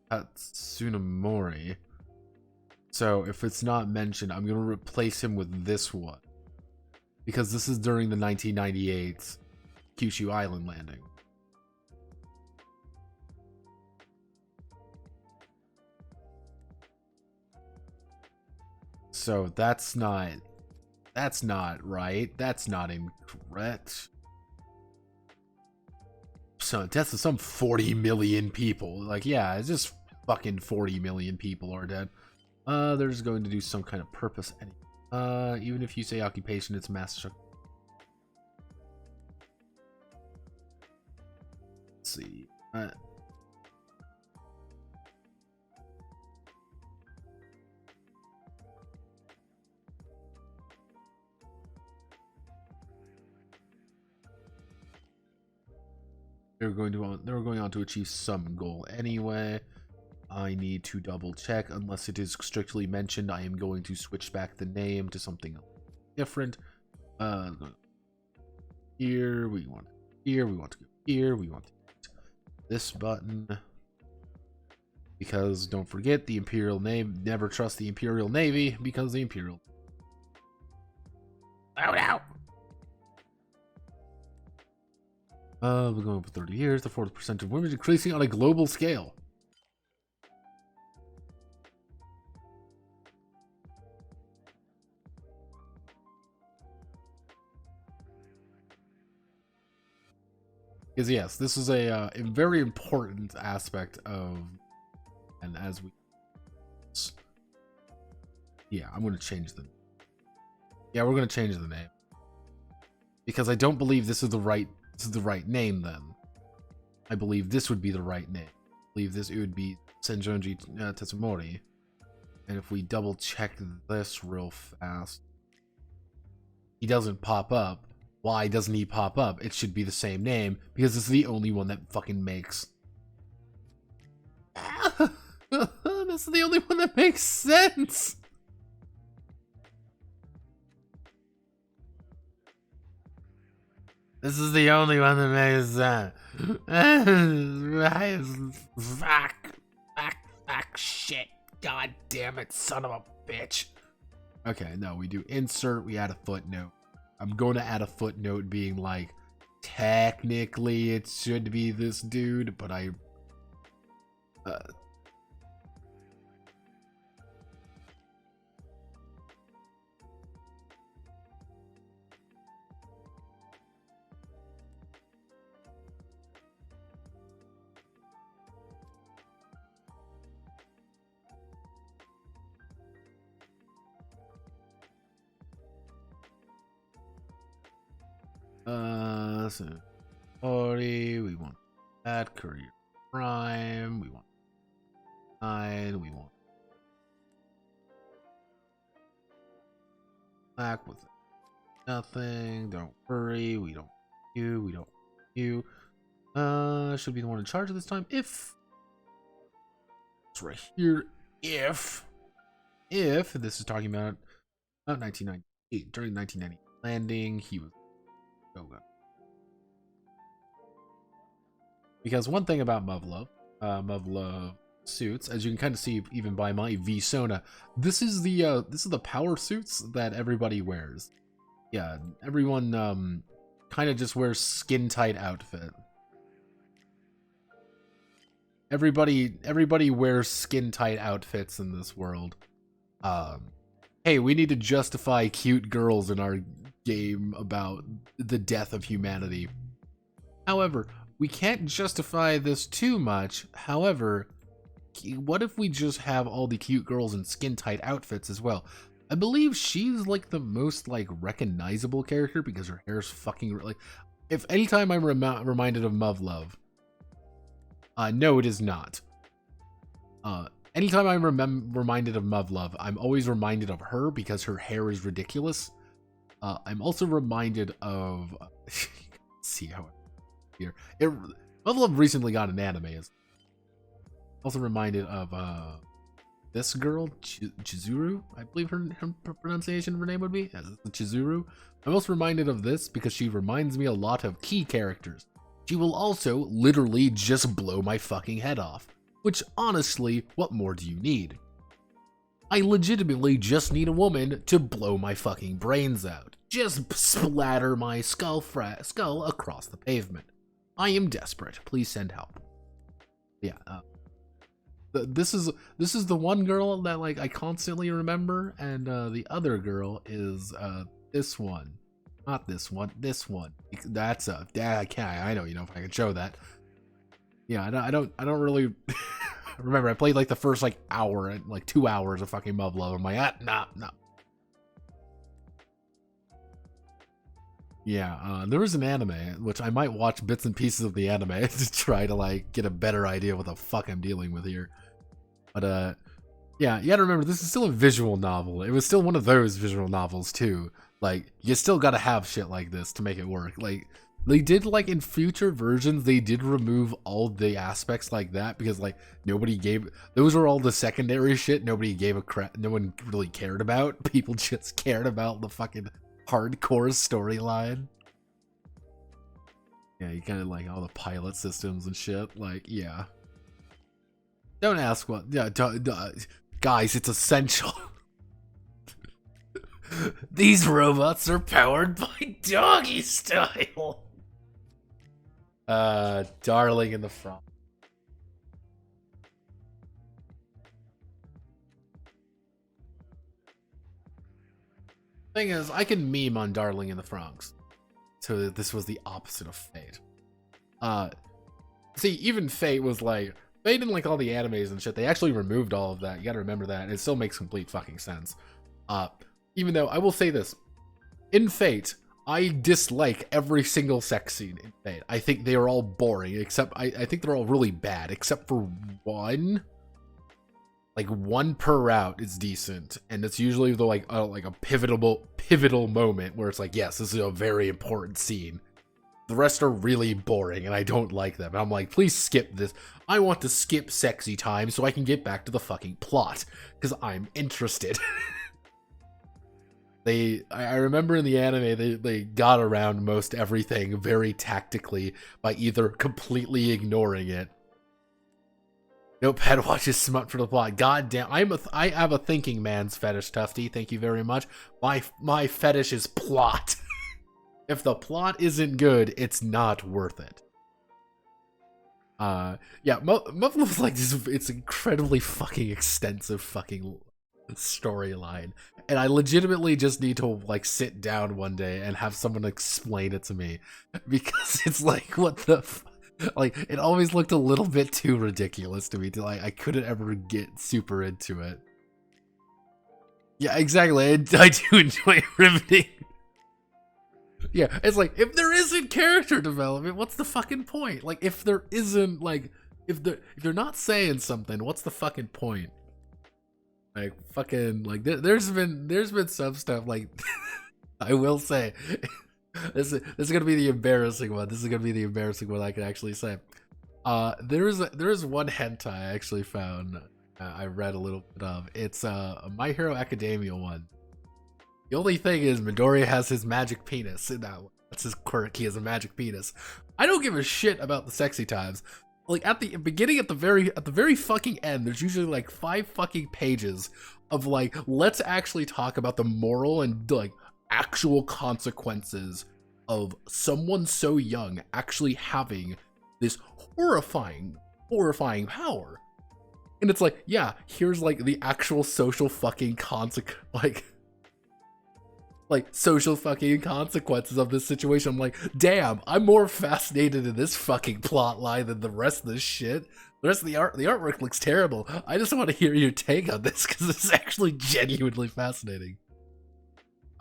Tatsunamori. So if it's not mentioned, I'm gonna replace him with this one. Because this is during the 1998 Kyushu Island landing. So that's not right. That's not incorrect. So deaths of some 40 million people. Like, yeah, it's just fucking 40 million people are dead. They're just going to do some kind of purpose anyway. Even if you say occupation, it's mass destruction. Let's see. They were going on to achieve some goal anyway. I need to double check. Unless it is strictly mentioned, I am going to switch back the name to something else. different. Here we want here, we want to go here, we want to this button. Because don't forget, the Imperial Navy, never trust the Imperial Navy, because the Imperial out. We're going for 30 years, the 40% of women decreasing on a global scale. Because yes, this is a very important aspect of, and as we, yeah, I'm going to change the, yeah, we're going to change the name. Because I don't believe this is the right name then. I believe this would be the right name. I believe it would be Senjonji Tetsumori. And if we double check this real fast, he doesn't pop up. Why doesn't he pop up? It should be the same name, because it's the only one that fucking makes. This is the only one that makes sense. This is the only one that makes sense. Fuck, shit. God damn it, son of a bitch. Okay, no, we do insert, we add a footnote. I'm going to add a footnote being like, technically it should be this dude, but I... so 40, we want that, career prime, we want 9, we want black with nothing, don't worry, we don't you, should be the one in charge of this time, if, it's right here, if this is talking about 1998, during 1990 landing, he was Yoga. Because one thing about Muv-Luv suits, as you can kind of see even by my V-Sona, this is the power suits that everybody wears. Yeah, everyone kind of just wears skin tight outfit. Everybody wears skin tight outfits in this world. Hey, we need to justify cute girls in our game about the death of humanity. However, we can't justify this too much. However, what if we just have all the cute girls in skin-tight outfits as well? I believe she's like the most like recognizable character because her hair's fucking like. If anytime I'm reminded of Muv-Luv, no, it is not. Anytime I'm reminded of Muv-Luv, I'm always reminded of her because her hair is ridiculous. I'm also reminded of see how here Muv-Luv recently got an anime. Also reminded of this girl Chizuru, I believe her pronunciation of her name would be Chizuru. I'm also reminded of this because she reminds me a lot of key characters. She will also literally just blow my fucking head off, which honestly, what more do you need? I legitimately just need a woman to blow my fucking brains out. Just splatter my skull across the pavement. I am desperate. Please send help. Yeah, this is the one girl that like I constantly remember, and the other girl is this one, not this one. This one. That's I can't. I don't know if I can show that. Yeah, I don't really. Remember, I played like the first like hour and like 2 hours of fucking Muv-Luv. I'm like, nah. Yeah, there was an anime, which I might watch bits and pieces of the anime to try to like get a better idea of what the fuck I'm dealing with here. But yeah, you gotta remember, this is still a visual novel. It was still one of those visual novels too. Like, you still gotta have shit like this to make it work. Like, They did, like, in future versions, they did remove all the aspects like that because, like, nobody gave, those were all the secondary shit nobody gave a crap, no one really cared about. People just cared about the fucking hardcore storyline. Yeah, you kind of like all the pilot systems and shit, like, yeah. Don't ask what, yeah, guys, it's essential. These robots are powered by doggy style. Darling in the Front. Thing is, I can meme on Darling in the Franxx. So this was the opposite of Fate. See, even Fate was like, Fate and like all the animes and shit, they actually removed all of that. You gotta remember that. It still makes complete fucking sense. Even though, I will say this. In Fate, I dislike every single sex scene in Fate. I think they are all boring, except, I think they're all really bad, except for one. Like, one per route is decent, and it's usually the, like a pivotal moment where it's like, yes, this is a very important scene. The rest are really boring, and I don't like them. And I'm like, please skip this. I want to skip sexy time so I can get back to the fucking plot, because I'm interested. I remember in the anime, they got around most everything very tactically by either completely ignoring it. Nope, head watches smut for the plot. God damn, I have a thinking man's fetish, Tufty. Thank you very much. My fetish is plot. If the plot isn't good, it's not worth it. Yeah, Muv-Luv's like this. It's incredibly fucking extensive fucking storyline, and I legitimately just need to like sit down one day and have someone explain it to me, because it's like, what the like, it always looked a little bit too ridiculous to me to like, I couldn't ever get super into it. Yeah, exactly. I do enjoy riveting. Yeah, it's like, if there isn't character development, what's the fucking point? Like, if there isn't, like, if they're not saying something, what's the fucking point? Like, fucking, like, there's been some stuff, like, I will say, this is gonna be the embarrassing one. This is gonna be the embarrassing one I can actually say. There is one hentai I actually found. I read a little bit of. It's a My Hero Academia one. The only thing is Midoriya has his magic penis in that one. That's his quirk. He has a magic penis. I don't give a shit about the sexy times. Like, at the beginning, at the very fucking end, there's usually like 5 fucking pages of like, let's actually talk about the moral and like actual consequences of someone so young actually having this horrifying power. And it's like, yeah, here's like the actual social fucking social fucking consequences of this situation. I'm like, damn, I'm more fascinated in this fucking plot line than the rest of this shit. The rest of the artwork looks terrible. I just want to hear your take on this because it's actually genuinely fascinating.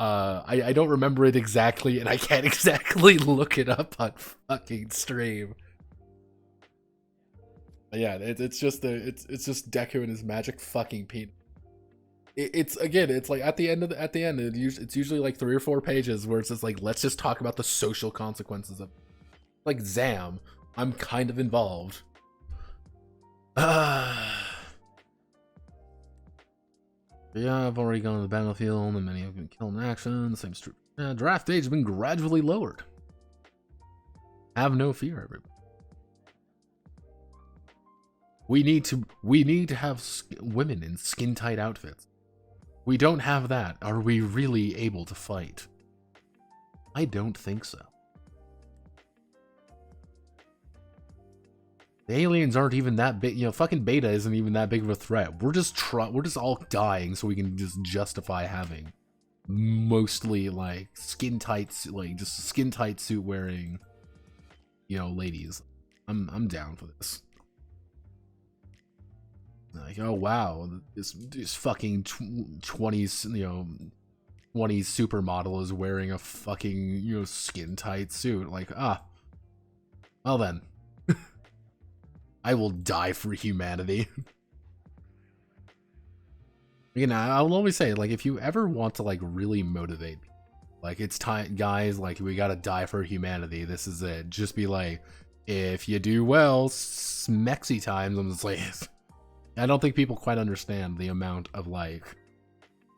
I don't remember it exactly, and I can't exactly look it up on fucking stream. But yeah, it's just Deku and his magic fucking penis. It's like at the end it's usually like 3 or 4 pages where it's just like, let's just talk about the social consequences of, like, Zam, I'm kind of involved. Yeah, I've already gone to the battlefield and many have been killed in action. Same true. Draft age has been gradually lowered. Have no fear, everybody. We need to have women in skin-tight outfits. We don't have that. Are we really able to fight? I don't think so. The aliens aren't even that big. You know, fucking Beta isn't even that big of a threat. We're just all dying so we can just justify having mostly like skin-tight, like just skin-tight suit wearing, you know, ladies. I'm down for this. Like, oh wow, this fucking 20s, you know, 20s supermodel is wearing a fucking, you know, skin tight suit. Like, well then, I will die for humanity. You know, I will always say, like, if you ever want to like really motivate, Like, it's time, guys, like, we gotta die for humanity. This is it. Just be like, if you do well, smexy times. I'm just like, I don't think people quite understand the amount of, like,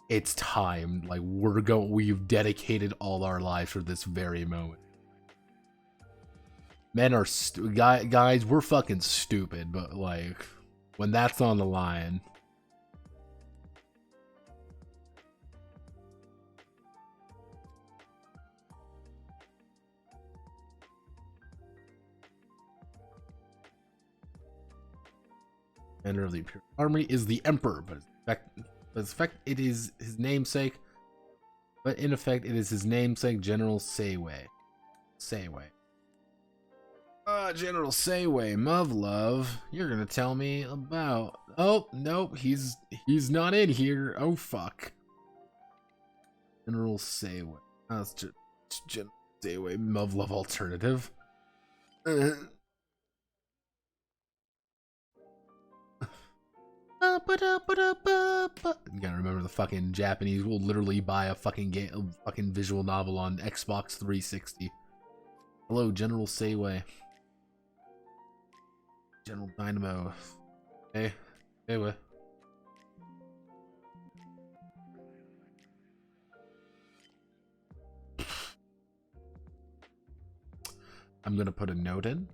it's time. Like, we've dedicated all our lives for this very moment. Men are, guys, we're fucking stupid, but, like, when that's on the line. Commander of the Imperial Army is the Emperor, but it is his namesake. But in effect, it is his namesake, General Sayway. General Sayway, Muv-Luv, you're gonna tell me about... Oh, nope, he's not in here. Oh, fuck. General Sayway. That's just General Sayway, Muv-Luv alternative. You gotta remember the fucking Japanese will literally buy a fucking game, a fucking visual novel on Xbox 360. Hello, General Sayway. General Dynamo. Hey, what? I'm gonna put a note in.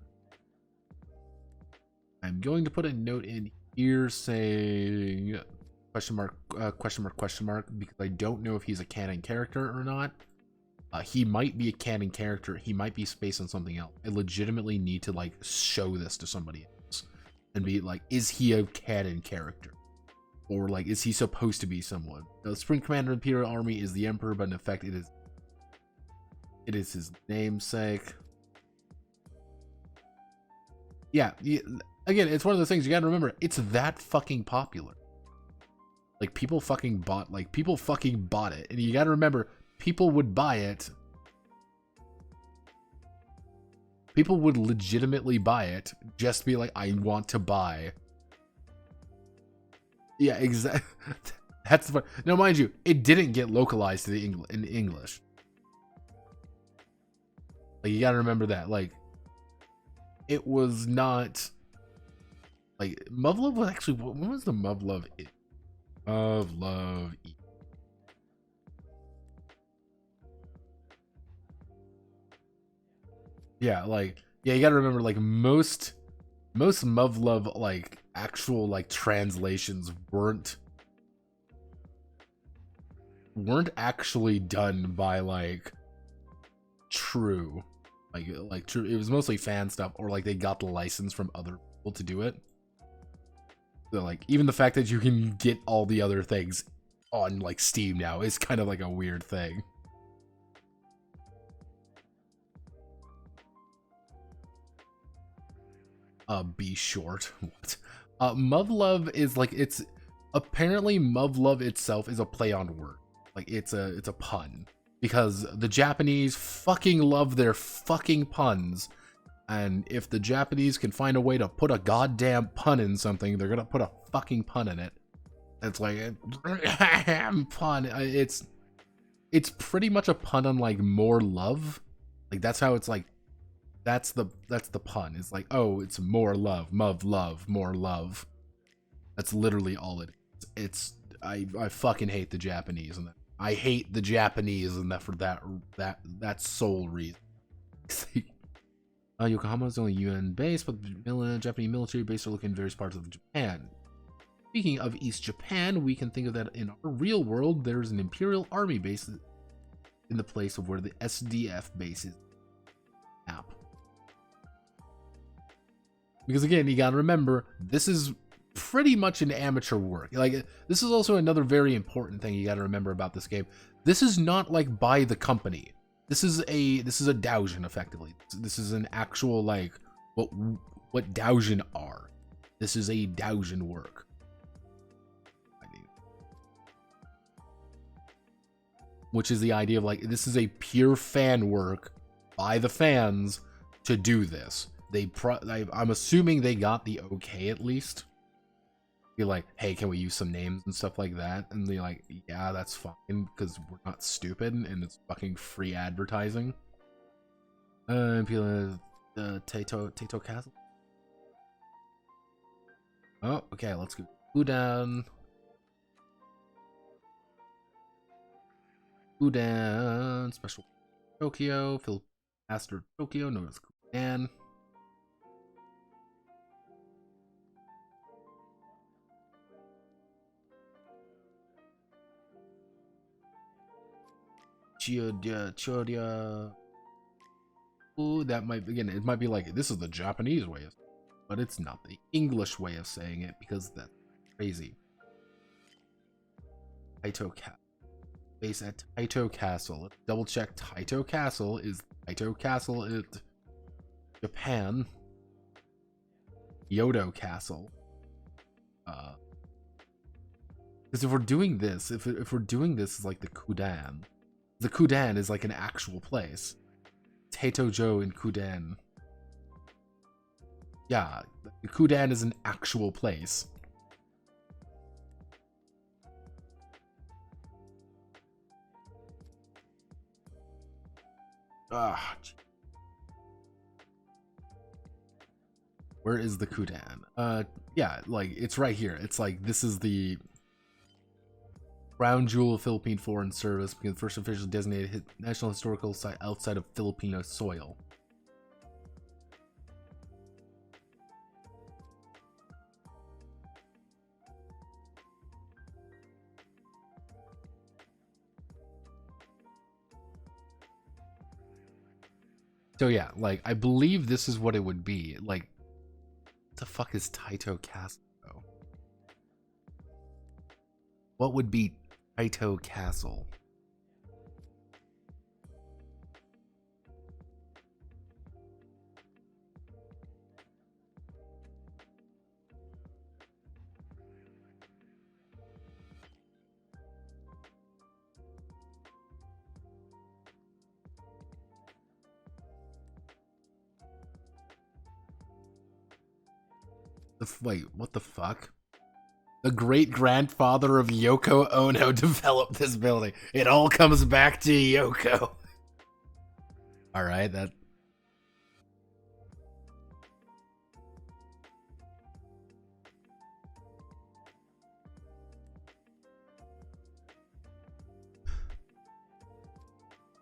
I'm going to put a note in here saying question mark, because I don't know if he's a canon character or not. He might be a canon character. He might be based on something else. I legitimately need to, like, show this to somebody else and be like, is he a canon character? Or, like, is he supposed to be someone? The Supreme Commander of the Imperial Army is the Emperor, but in effect it is his namesake. Yeah, again, it's one of those things you gotta remember. It's that fucking popular. Like, people fucking bought it. And you gotta remember, people would buy it. People would legitimately buy it. Just be like, I want to buy. Yeah, exactly. That's the fun. Now, mind you, it didn't get localized to the in English. Like, you gotta remember that. Like, it was not... Like, Muv-Luv was actually... When was the Muv-Luv? Muv-Luv. Yeah, like... Yeah, you gotta remember, like, most Muv-Luv, like, actual, like, translations weren't actually done by, like, true. Like true, it was mostly fan stuff, or like they got the license from other people to do it. So, like, even the fact that you can get all the other things on, like, Steam now is kind of like a weird thing. Be short. What? Muv-Luv is like, it's apparently Muv-Luv itself is a play on word. Like, it's a pun. Because the Japanese fucking love their fucking puns. And if the Japanese can find a way to put a goddamn pun in something, they're gonna put a fucking pun in it. It's like, pun. It's pretty much a pun on, like, more love. Like, that's how it's like, that's the pun. It's like, oh, it's more love, Muv-Luv, more love. That's literally all it is. It's, I fucking hate the Japanese and that. I hate the Japanese and that for that sole reason. Yokohama is only UN base, but the Japanese military base are located in various parts of Japan. Speaking of East Japan, we can think of that in our real world. There's an Imperial Army base in the place of where the SDF base is. App. Because again, you gotta remember, this is pretty much an amateur work. Like, this is also another very important thing you got to remember about this game. This is not like by the company. This is a doujin, effectively. This is an actual, like, what doujin are. This is a doujin work. Which is the idea of, like, this is a pure fan work by the fans to do this. I'm assuming they got the okay at least. be like, hey, can we use some names and stuff like that? And they're like, yeah, that's fine, because we're not stupid, and it's fucking free advertising. Taito Castle. Oh, okay, let's go. Udan. Udan. Special Tokyo. Phil Master Tokyo. Known as Udan. Chodia. Ooh, that might, again, it might be like, this is the Japanese way of, but it's not the English way of saying it, because that's crazy. Taito Castle. Base at Taito Castle. Let's double check. Taito Castle is Taito Castle in Japan. Yodo Castle. Because if we're doing this, if we're doing this as like the Kudan is like an actual place. Taitojo in Kudan. Yeah, Kudan is an actual place. Ah. Where is the Kudan? Yeah, like, it's right here. It's like, this is the crown jewel of Philippine Foreign Service, because the first officially designated national historical site outside of Filipino soil. So yeah, like, I believe this is what it would be. Like, what the fuck is Taito Castle, though? What would be Taito Castle? Wait, what the fuck? The great-grandfather of Yoko Ono developed this building. It all comes back to Yoko. Alright, that...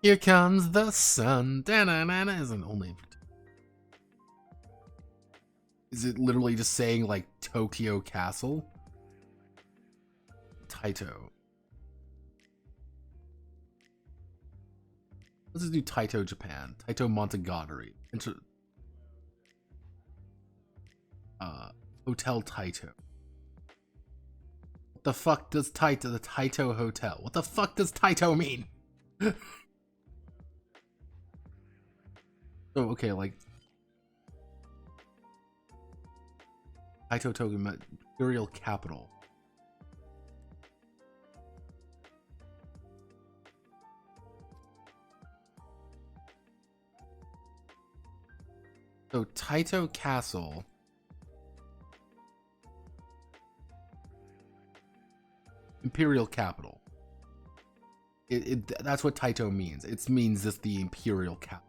Here comes the sun. Da-na-na-na isn't only... Is it literally just saying, like, Tokyo Castle? Taito. Let's just do Taito, Japan. Taito Monogatari. Hotel Taito. What the fuck does Taito, the Taito Hotel? What the fuck does Taito mean? Oh, okay, like... Taito Tokyo, Imperial Capital. So, Taito Castle... Imperial Capital. That's what Taito means. It means just the Imperial Capital.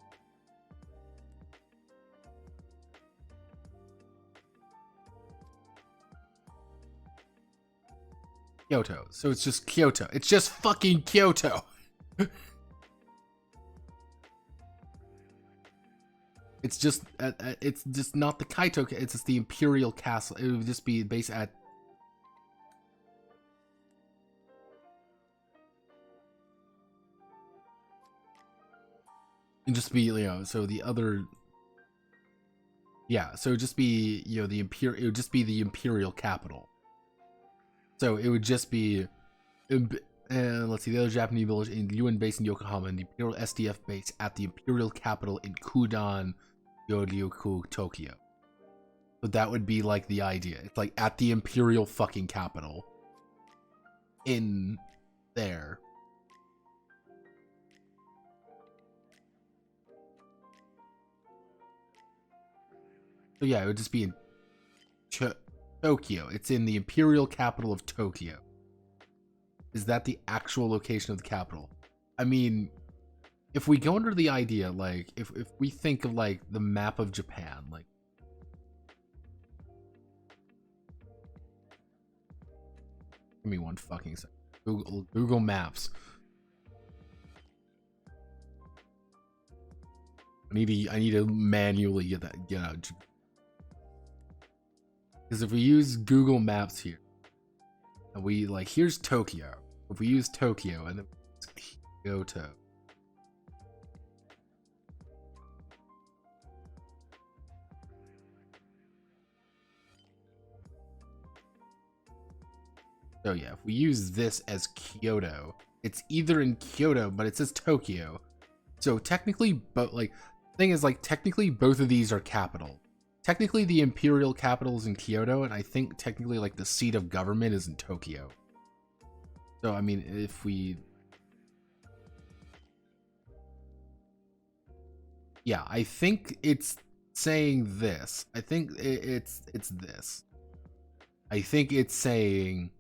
Kyoto. So it's just Kyoto. It's just fucking Kyoto. It's just not the Kaito. It's just the Imperial Castle. It would just be based at... And just be, you know, so the other... Yeah, so it'd just be, you know, the Imperial... It would just be the Imperial Capital. So it would just be... let's see, the other Japanese village in UN base in Yokohama, and the Imperial SDF base at the Imperial Capital in Kudan, Yoryoku, Tokyo. So that would be like the idea. It's like at the Imperial fucking capital. In there. So yeah, it would just be in Tokyo. It's in the imperial capital of Tokyo. Is that the actual location of the capital? I mean, if we go under the idea, like, if we think of, like, the map of Japan, like, give me one fucking second. Google Maps. I need to manually get out. Because if we use Google Maps here, and we, like, here's Tokyo. If we use Tokyo and then Kyoto. So yeah, if we use this as Kyoto, it's either in Kyoto, but it says Tokyo. So technically, but like, thing is, like, technically both of these are capital. Technically the imperial capital is in Kyoto, and I think technically, like, the seat of government is in Tokyo. So I mean, if we, yeah, I think it's saying this. I think it's this. I think it's saying,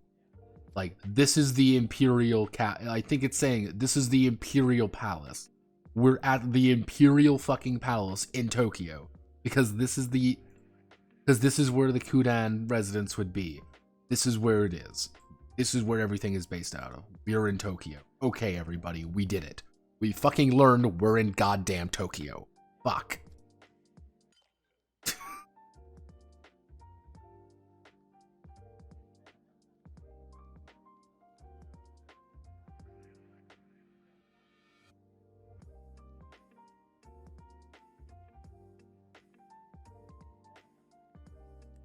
like, this is the imperial I think it's saying this is the imperial palace. We're at the imperial fucking palace in Tokyo because this is where the Kudan residence would be. This is where it is. This is where everything is based out of. We're in Tokyo. Okay, everybody, we did it. We fucking learned we're in goddamn Tokyo. Fuck.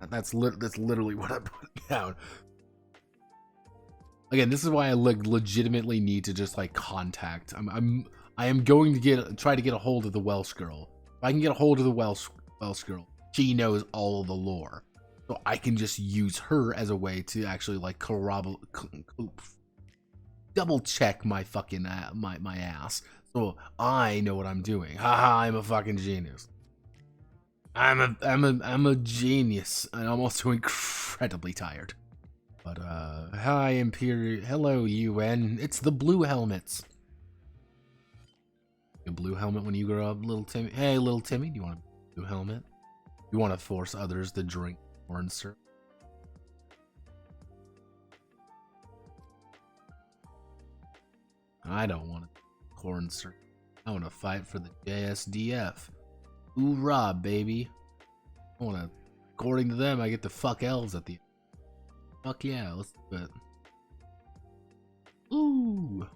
That's literally what I'm putting down. Again, this is why I legitimately need to just, like, contact. I am going to try to get a hold of the Welsh girl. If I can get a hold of the Welsh girl, she knows all of the lore, so I can just use her as a way to actually, like, double check my fucking my ass, so I know what I'm doing. Haha, I'm a fucking genius. I'm a genius, and I'm also incredibly tired. But hi Imperial, hello UN. It's the Blue Helmets. A blue helmet when you grow up, little Timmy. Hey, little Timmy, do you want a blue helmet? You want to force others to drink corn syrup? I don't want corn syrup. I want to fight for the JSDF. Hoorah, baby. I want to, according to them, I get to fuck elves at the end. Fuck yeah, let's do it. Ooh.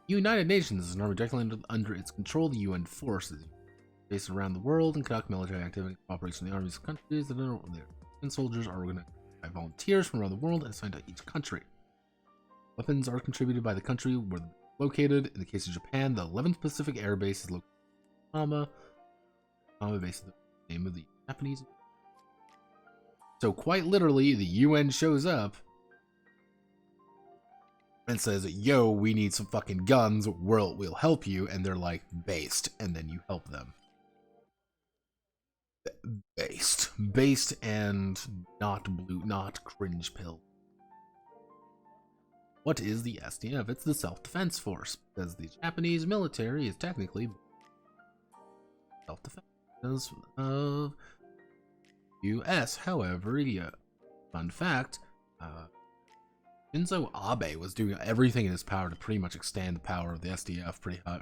United Nations is an army directly under its control. The UN forces based around the world and conduct military activity in cooperation with the armies of countries that are there. And soldiers are organized by volunteers from around the world and assigned to each country. Weapons are contributed by the country where they're located. In the case of Japan, the 11th Pacific Air Base is located in Hama. Hama Base is the name of the Japanese. So quite literally, the UN shows up and says, yo, we need some fucking guns, we'll help you, and they're like, based, and then you help them. Based and not blue, not cringe pill. What is the SDF? It's the Self-Defense Force, because the Japanese military is technically self-defense of US. However, yeah, fun fact, Shinzo Abe was doing everything in his power to pretty much extend the power of the SDF pretty high.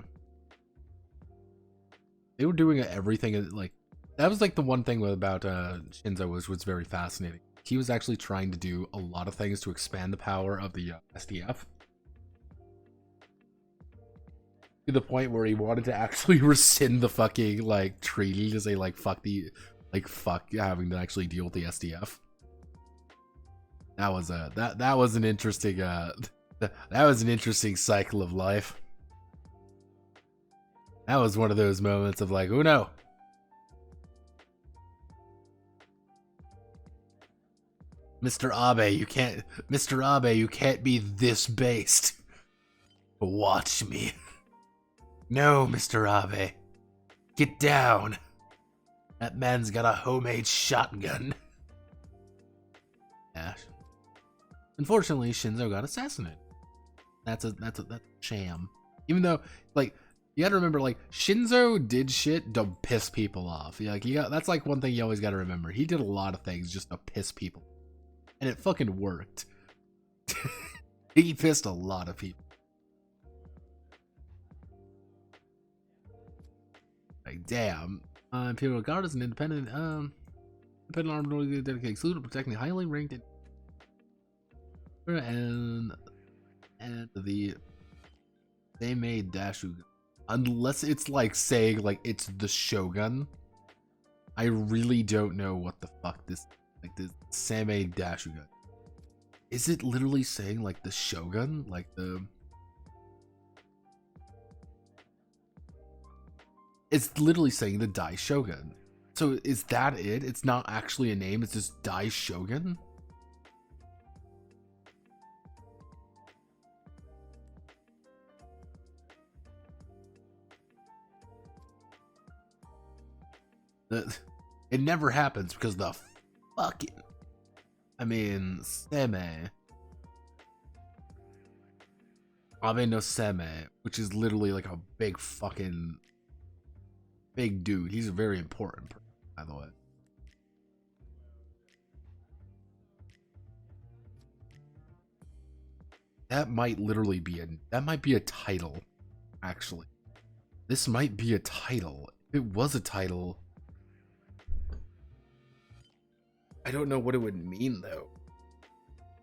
They were doing everything, like, that was like the one thing about Shinzo was very fascinating. He was actually trying to do a lot of things to expand the power of the SDF. To the point where he wanted to actually rescind the fucking, like, treaty to say, like, fuck having to actually deal with the SDF. That was that was an interesting that was an interesting cycle of life. That was one of those moments of like, oh no. Mr. Abe, you can't be this based. Watch me. No, Mr. Abe. Get down. That man's got a homemade shotgun. Yeah. Unfortunately, Shinzo got assassinated. That's a sham. Even though, like, you gotta remember, like, Shinzo did shit to piss people off. Like, that's like one thing you always gotta remember. He did a lot of things just to piss people, and it fucking worked. He pissed a lot of people. Like, damn. Imperial Guard is an independent armed dedicated exclusive to protecting highly ranked and the they made Dashugan. Unless it's like saying like it's the Shogun. I really don't know what the fuck this like this Same Dashugan. Is it literally saying like the Shogun? Like the It's literally saying the Dai Shogun. So is that it? It's not actually a name, it's just Dai Shogun? It never happens because the fucking... I mean, Seme. Abe no Seme, which is literally like a big fucking... big dude. He's a very important person, by the way. That might literally be that might be a title, actually. This might be a title. If it was a title, I don't know what it would mean, though.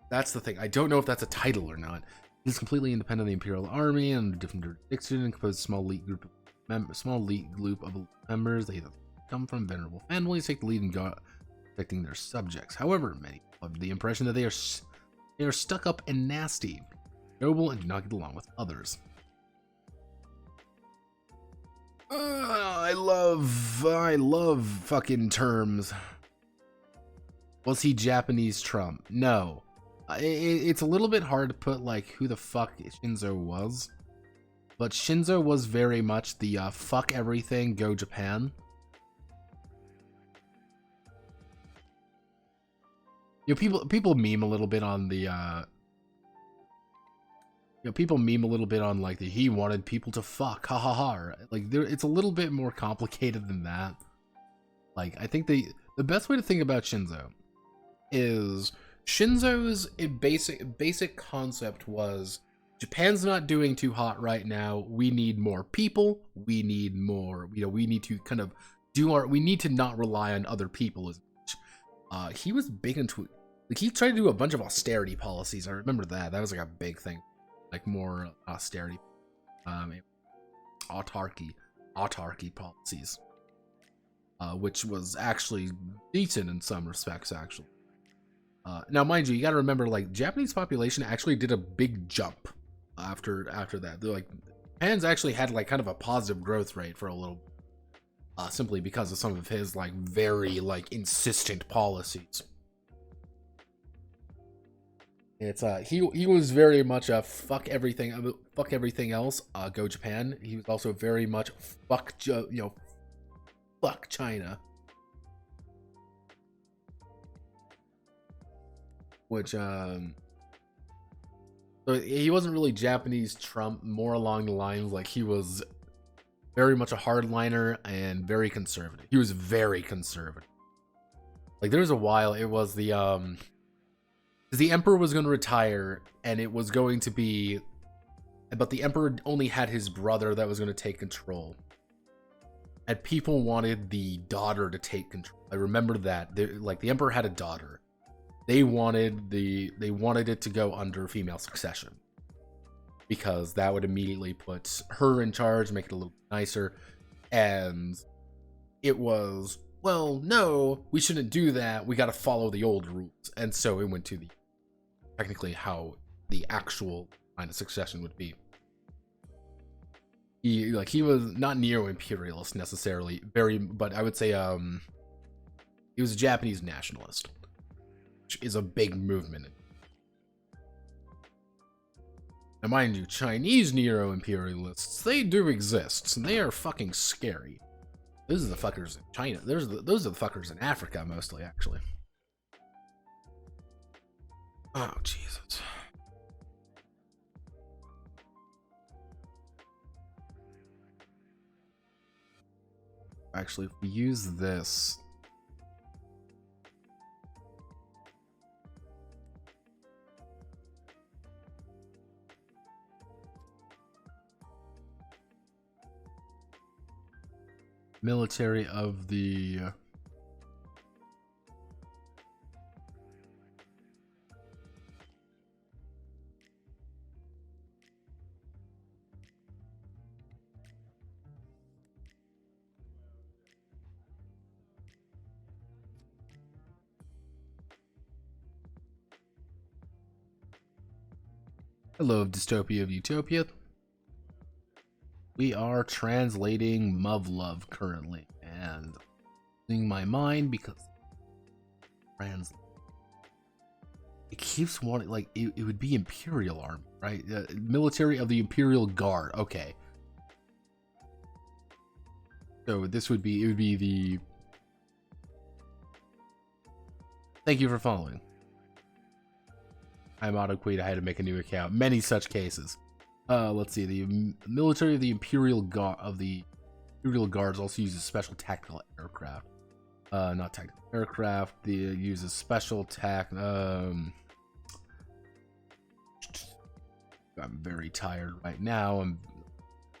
That's the thing. I don't know if that's a title or not. It's completely independent of the Imperial Army and a different jurisdiction and composed a small elite group of members. They come from venerable families, take the lead in protecting their subjects. However, many have the impression that they are stuck up and nasty, noble, and do not get along with others. I love fucking terms. Was he Japanese Trump? No. It's a little bit hard to put like who the fuck Shinzo was. But Shinzo was very much the fuck everything, go Japan. You know, people meme a little bit on the people meme a little bit on like the he wanted people to fuck, ha ha ha. Like it's a little bit more complicated than that. Like I think the best way to think about Shinzo is Shinzo's basic concept was Japan's not doing too hot right now. We need more people. We need more, we need to kind of we need to not rely on other people as much. He was big into, like, he tried to do a bunch of austerity policies. I remember that. That was like a big thing. Like more austerity, autarky policies. Which was actually decent in some respects, actually. Now, mind you, you got to remember, like, Japanese population actually did a big jump after that. They're like, Japan's actually had like kind of a positive growth rate for a little, simply because of some of his like very like insistent policies. It's he was very much a fuck everything else, go Japan. He was also very much fuck China. Which, so he wasn't really Japanese Trump, more along the lines like he was very much a hardliner and very conservative. He was very conservative. Like there was a while it was the emperor was going to retire and it was going to be, but the emperor only had his brother that was going to take control. And people wanted the daughter to take control. I remember that. Like the emperor had a daughter. They wanted it to go under female succession because that would immediately put her in charge, make it a little nicer. And it was, well, no, we shouldn't do that. We got to follow the old rules. And so it went to the technically how the actual kind of succession would be. He was not neo-imperialist necessarily, but I would say he was a Japanese nationalist. Is a big movement. Now, mind you, Chinese neo-imperialists, they do exist, and they are fucking scary. Those are the fuckers in China. Those are the fuckers in Africa mostly, actually. Oh, Jesus. Actually, if we use this... military of the... Hello, Dystopia of Utopia. We are translating Muv-Luv currently, and losing my mind because it keeps wanting, like, it would be Imperial Army, right? Military of the Imperial Guard. Okay. So this would be, it would be the... Thank you for following. I'm AutoQueen. I had to make a new account. Many such cases. Let's see. The military of the Imperial Guards also uses special tactical aircraft. Not tactical aircraft. They uses special I'm very tired right now. I'm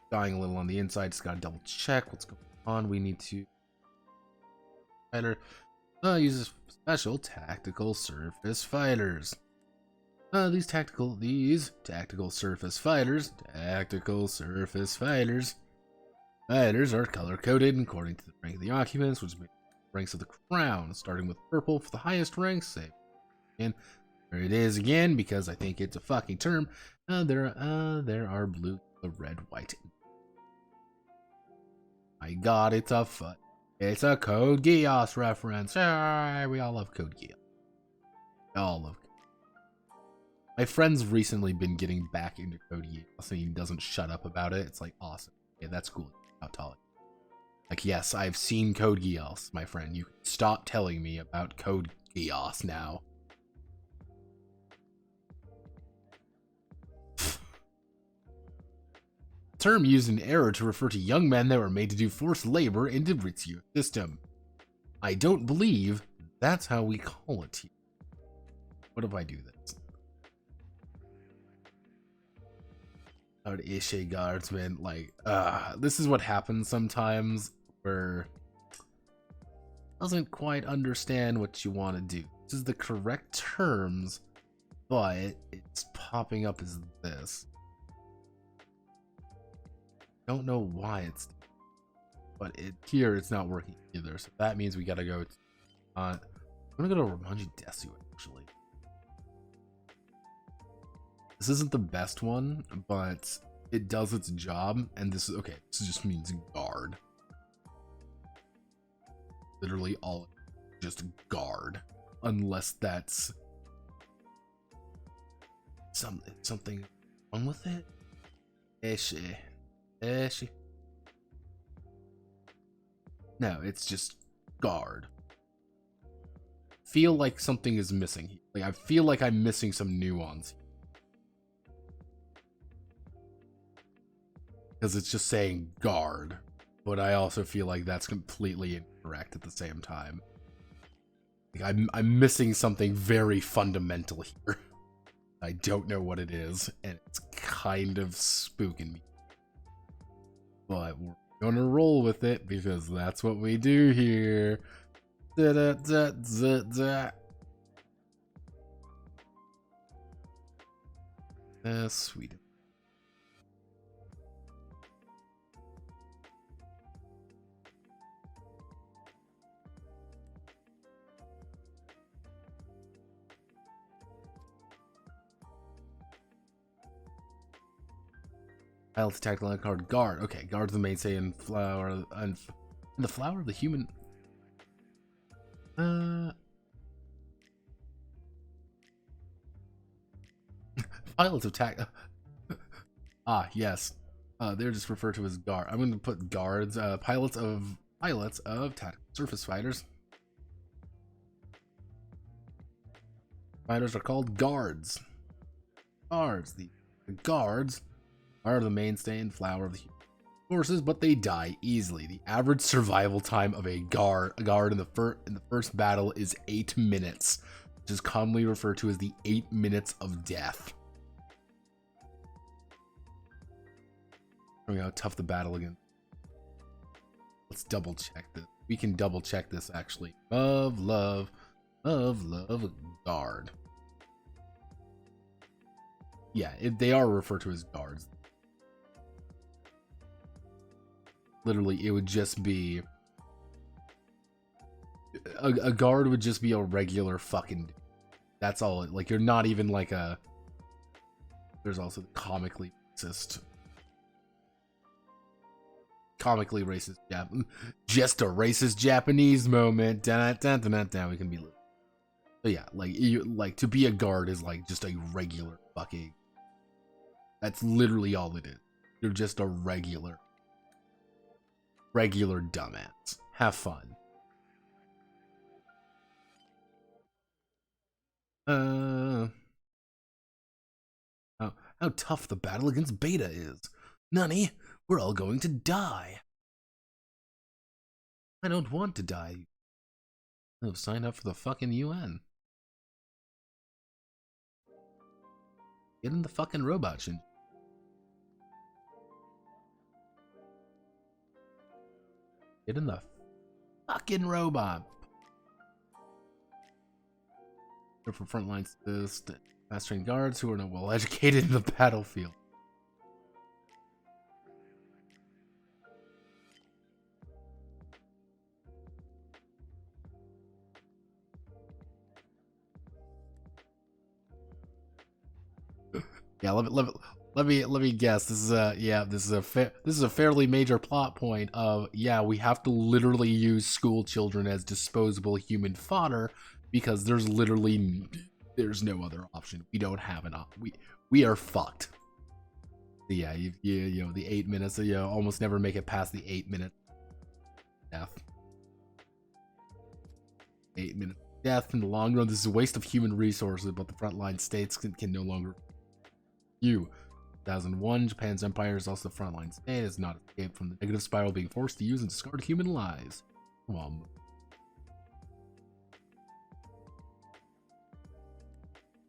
dying a little on the inside. Just gotta double check what's going on. We need to... Fighter uses special tactical surface fighters. These tactical surface fighters are color-coded according to the rank of the occupants, which makes ranks of the crown, starting with purple for the highest rank. Save. And there it is again, because I think it's a fucking term. There are blue, the red, white. My God, it's a Code Geass reference. We all love Code Geass. We all love. My friend's recently been getting back into Code Geass, and he doesn't shut up about it. It's like, awesome. Yeah, that's cool. How tall? Like, yes, I've seen Code Geass, my friend. You can stop telling me about Code Geass now. Term used in error to refer to young men that were made to do forced labor in the Ritsu system. I don't believe that's how we call it here. What if I do this? Ishe guardsmen, like, this is what happens sometimes, where doesn't quite understand what you want to do. This is the correct terms, but it's popping up as this. Don't know why it's, but here it's not working either. So that means we gotta go. I'm gonna go to Romanji Desu actually. This isn't the best one, but it does its job. And this is okay. This just means guard. Literally all, just guard, unless that's something wrong with it. No, it's just guard. Feel like something is missing. Like, I feel like I'm missing some nuance. Because it's just saying guard. But I also feel like that's completely incorrect at the same time. Like, I'm missing something very fundamental here. I don't know what it is, and it's kind of spooking me. But we're gonna roll with it because that's what we do here. Da, da, da, da, da. Sweet. Pilots tactical card guard. Okay, guard's the mainstay and flower and the flower of the human. Pilots of yes. They're just referred to as guard. I'm going to put guards. Pilots of pilots of tactical surface fighters. Fighters are called guards. The guards are the mainstay and flower of the human forces, but they die easily. The average survival time of a guard in the first battle is 8 minutes, which is commonly referred to as the 8 minutes of death. Showing how tough the battle again. Let's double check this. We can double check this actually. Muv-Luv, guard. Yeah, they are referred to as guards. Literally, it would just be a guard would just be a regular fucking. That's all. Like, you're not even like a. There's also the comically racist. Yeah, just a racist Japanese moment. We can be. So yeah, like to be a guard is like just a regular fucking. That's literally all it is. You're just a regular dumbass. Have fun. How tough the battle against Beta is. Nani, we're all going to die. I don't want to die. Oh, sign up for the fucking UN. Get in the fucking robot, Shin. Get in the fucking robot. They're for frontline fast trained guards who are not well educated in the battlefield. Yeah, let me guess. This is a fairly major plot point of, yeah, we have to literally use school children as disposable human fodder because there's no other option. We don't have an we are fucked. Yeah, you know, the 8 minutes, you know, almost never make it past the 8 minute death. 8 minute death in the long run. This is a waste of human resources, but the frontline states can no longer. 2001, Japan's empire is also the frontline state. Has not escaped from the negative spiral, being forced to use and discard human lives. Come on.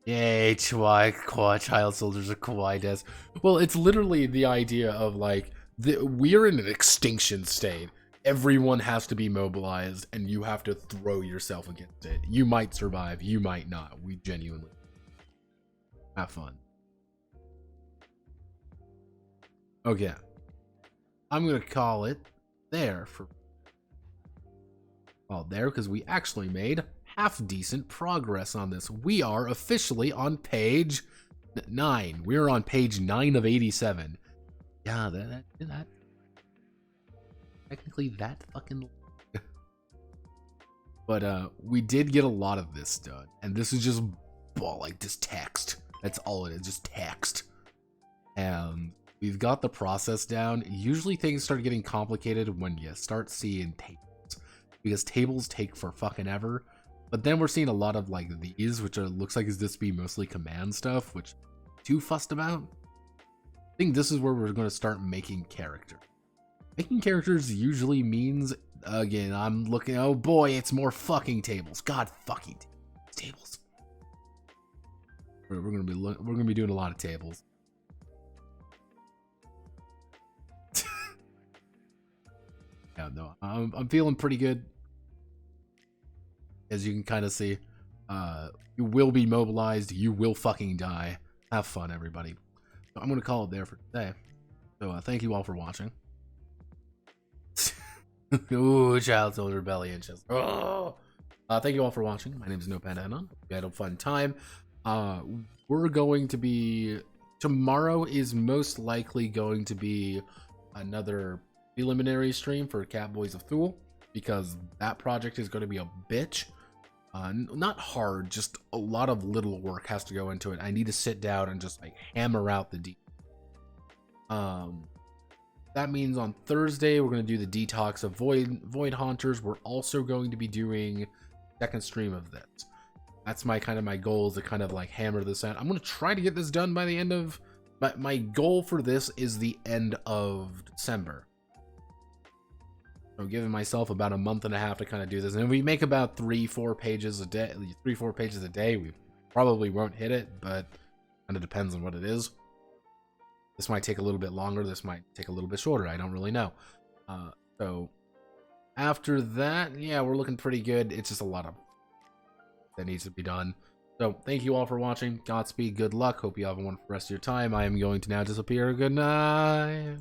Yay, child soldiers are kawaii des. Well, it's literally the idea of like we're in an extinction state. Everyone has to be mobilized, and you have to throw yourself against it. You might survive, you might not. We genuinely have fun. Okay, I'm gonna call it there because we actually made half decent progress on this. We are officially on page 9. We're on page 9 of 87. Yeah, that technically that fucking. But we did get a lot of this done, and this is just like just text. That's all it is, just text. And we've got the process down. Usually things start getting complicated when you start seeing tables, because tables take for fucking ever. But then we're seeing a lot of like these, which looks like is this be mostly command stuff, which I'm too fussed about. I think this is where we're going to start making characters. Making characters usually means, again, I'm looking, oh boy, it's more fucking tables. God fucking tables. We're gonna be doing a lot of tables. Yeah, no, I'm feeling pretty good. As you can kind of see, you will be mobilized. You will fucking die. Have fun, everybody. So I'm gonna call it there for today. So thank you all for watching. Ooh, child soldier belly inches. Oh. Thank you all for watching. My name is No Panda Anon. We had a fun time. We're going to be tomorrow is most likely going to be another preliminary stream for Catboys of Thule, because that project is going to be a bitch. Not hard, just a lot of little work has to go into it. I need to sit down and just like hammer out the details. that means on Thursday we're going to do the detox of Void Haunters. We're also going to be doing second stream of this. That's my goal, is to kind of like hammer this out. I'm going to try to get this done by the end of, but my goal for this is the end of December. So giving myself about a month and a half to kind of do this. And if we make about 3-4 pages a day, we probably won't hit it, but kind of depends on what it is. This might take a little bit longer. This might take a little bit shorter. I don't really know. So after that, yeah, we're looking pretty good. It's just a lot of that needs to be done. So thank you all for watching. Godspeed. Good luck. Hope you have a wonderful rest of your time. I am going to now disappear. Good night.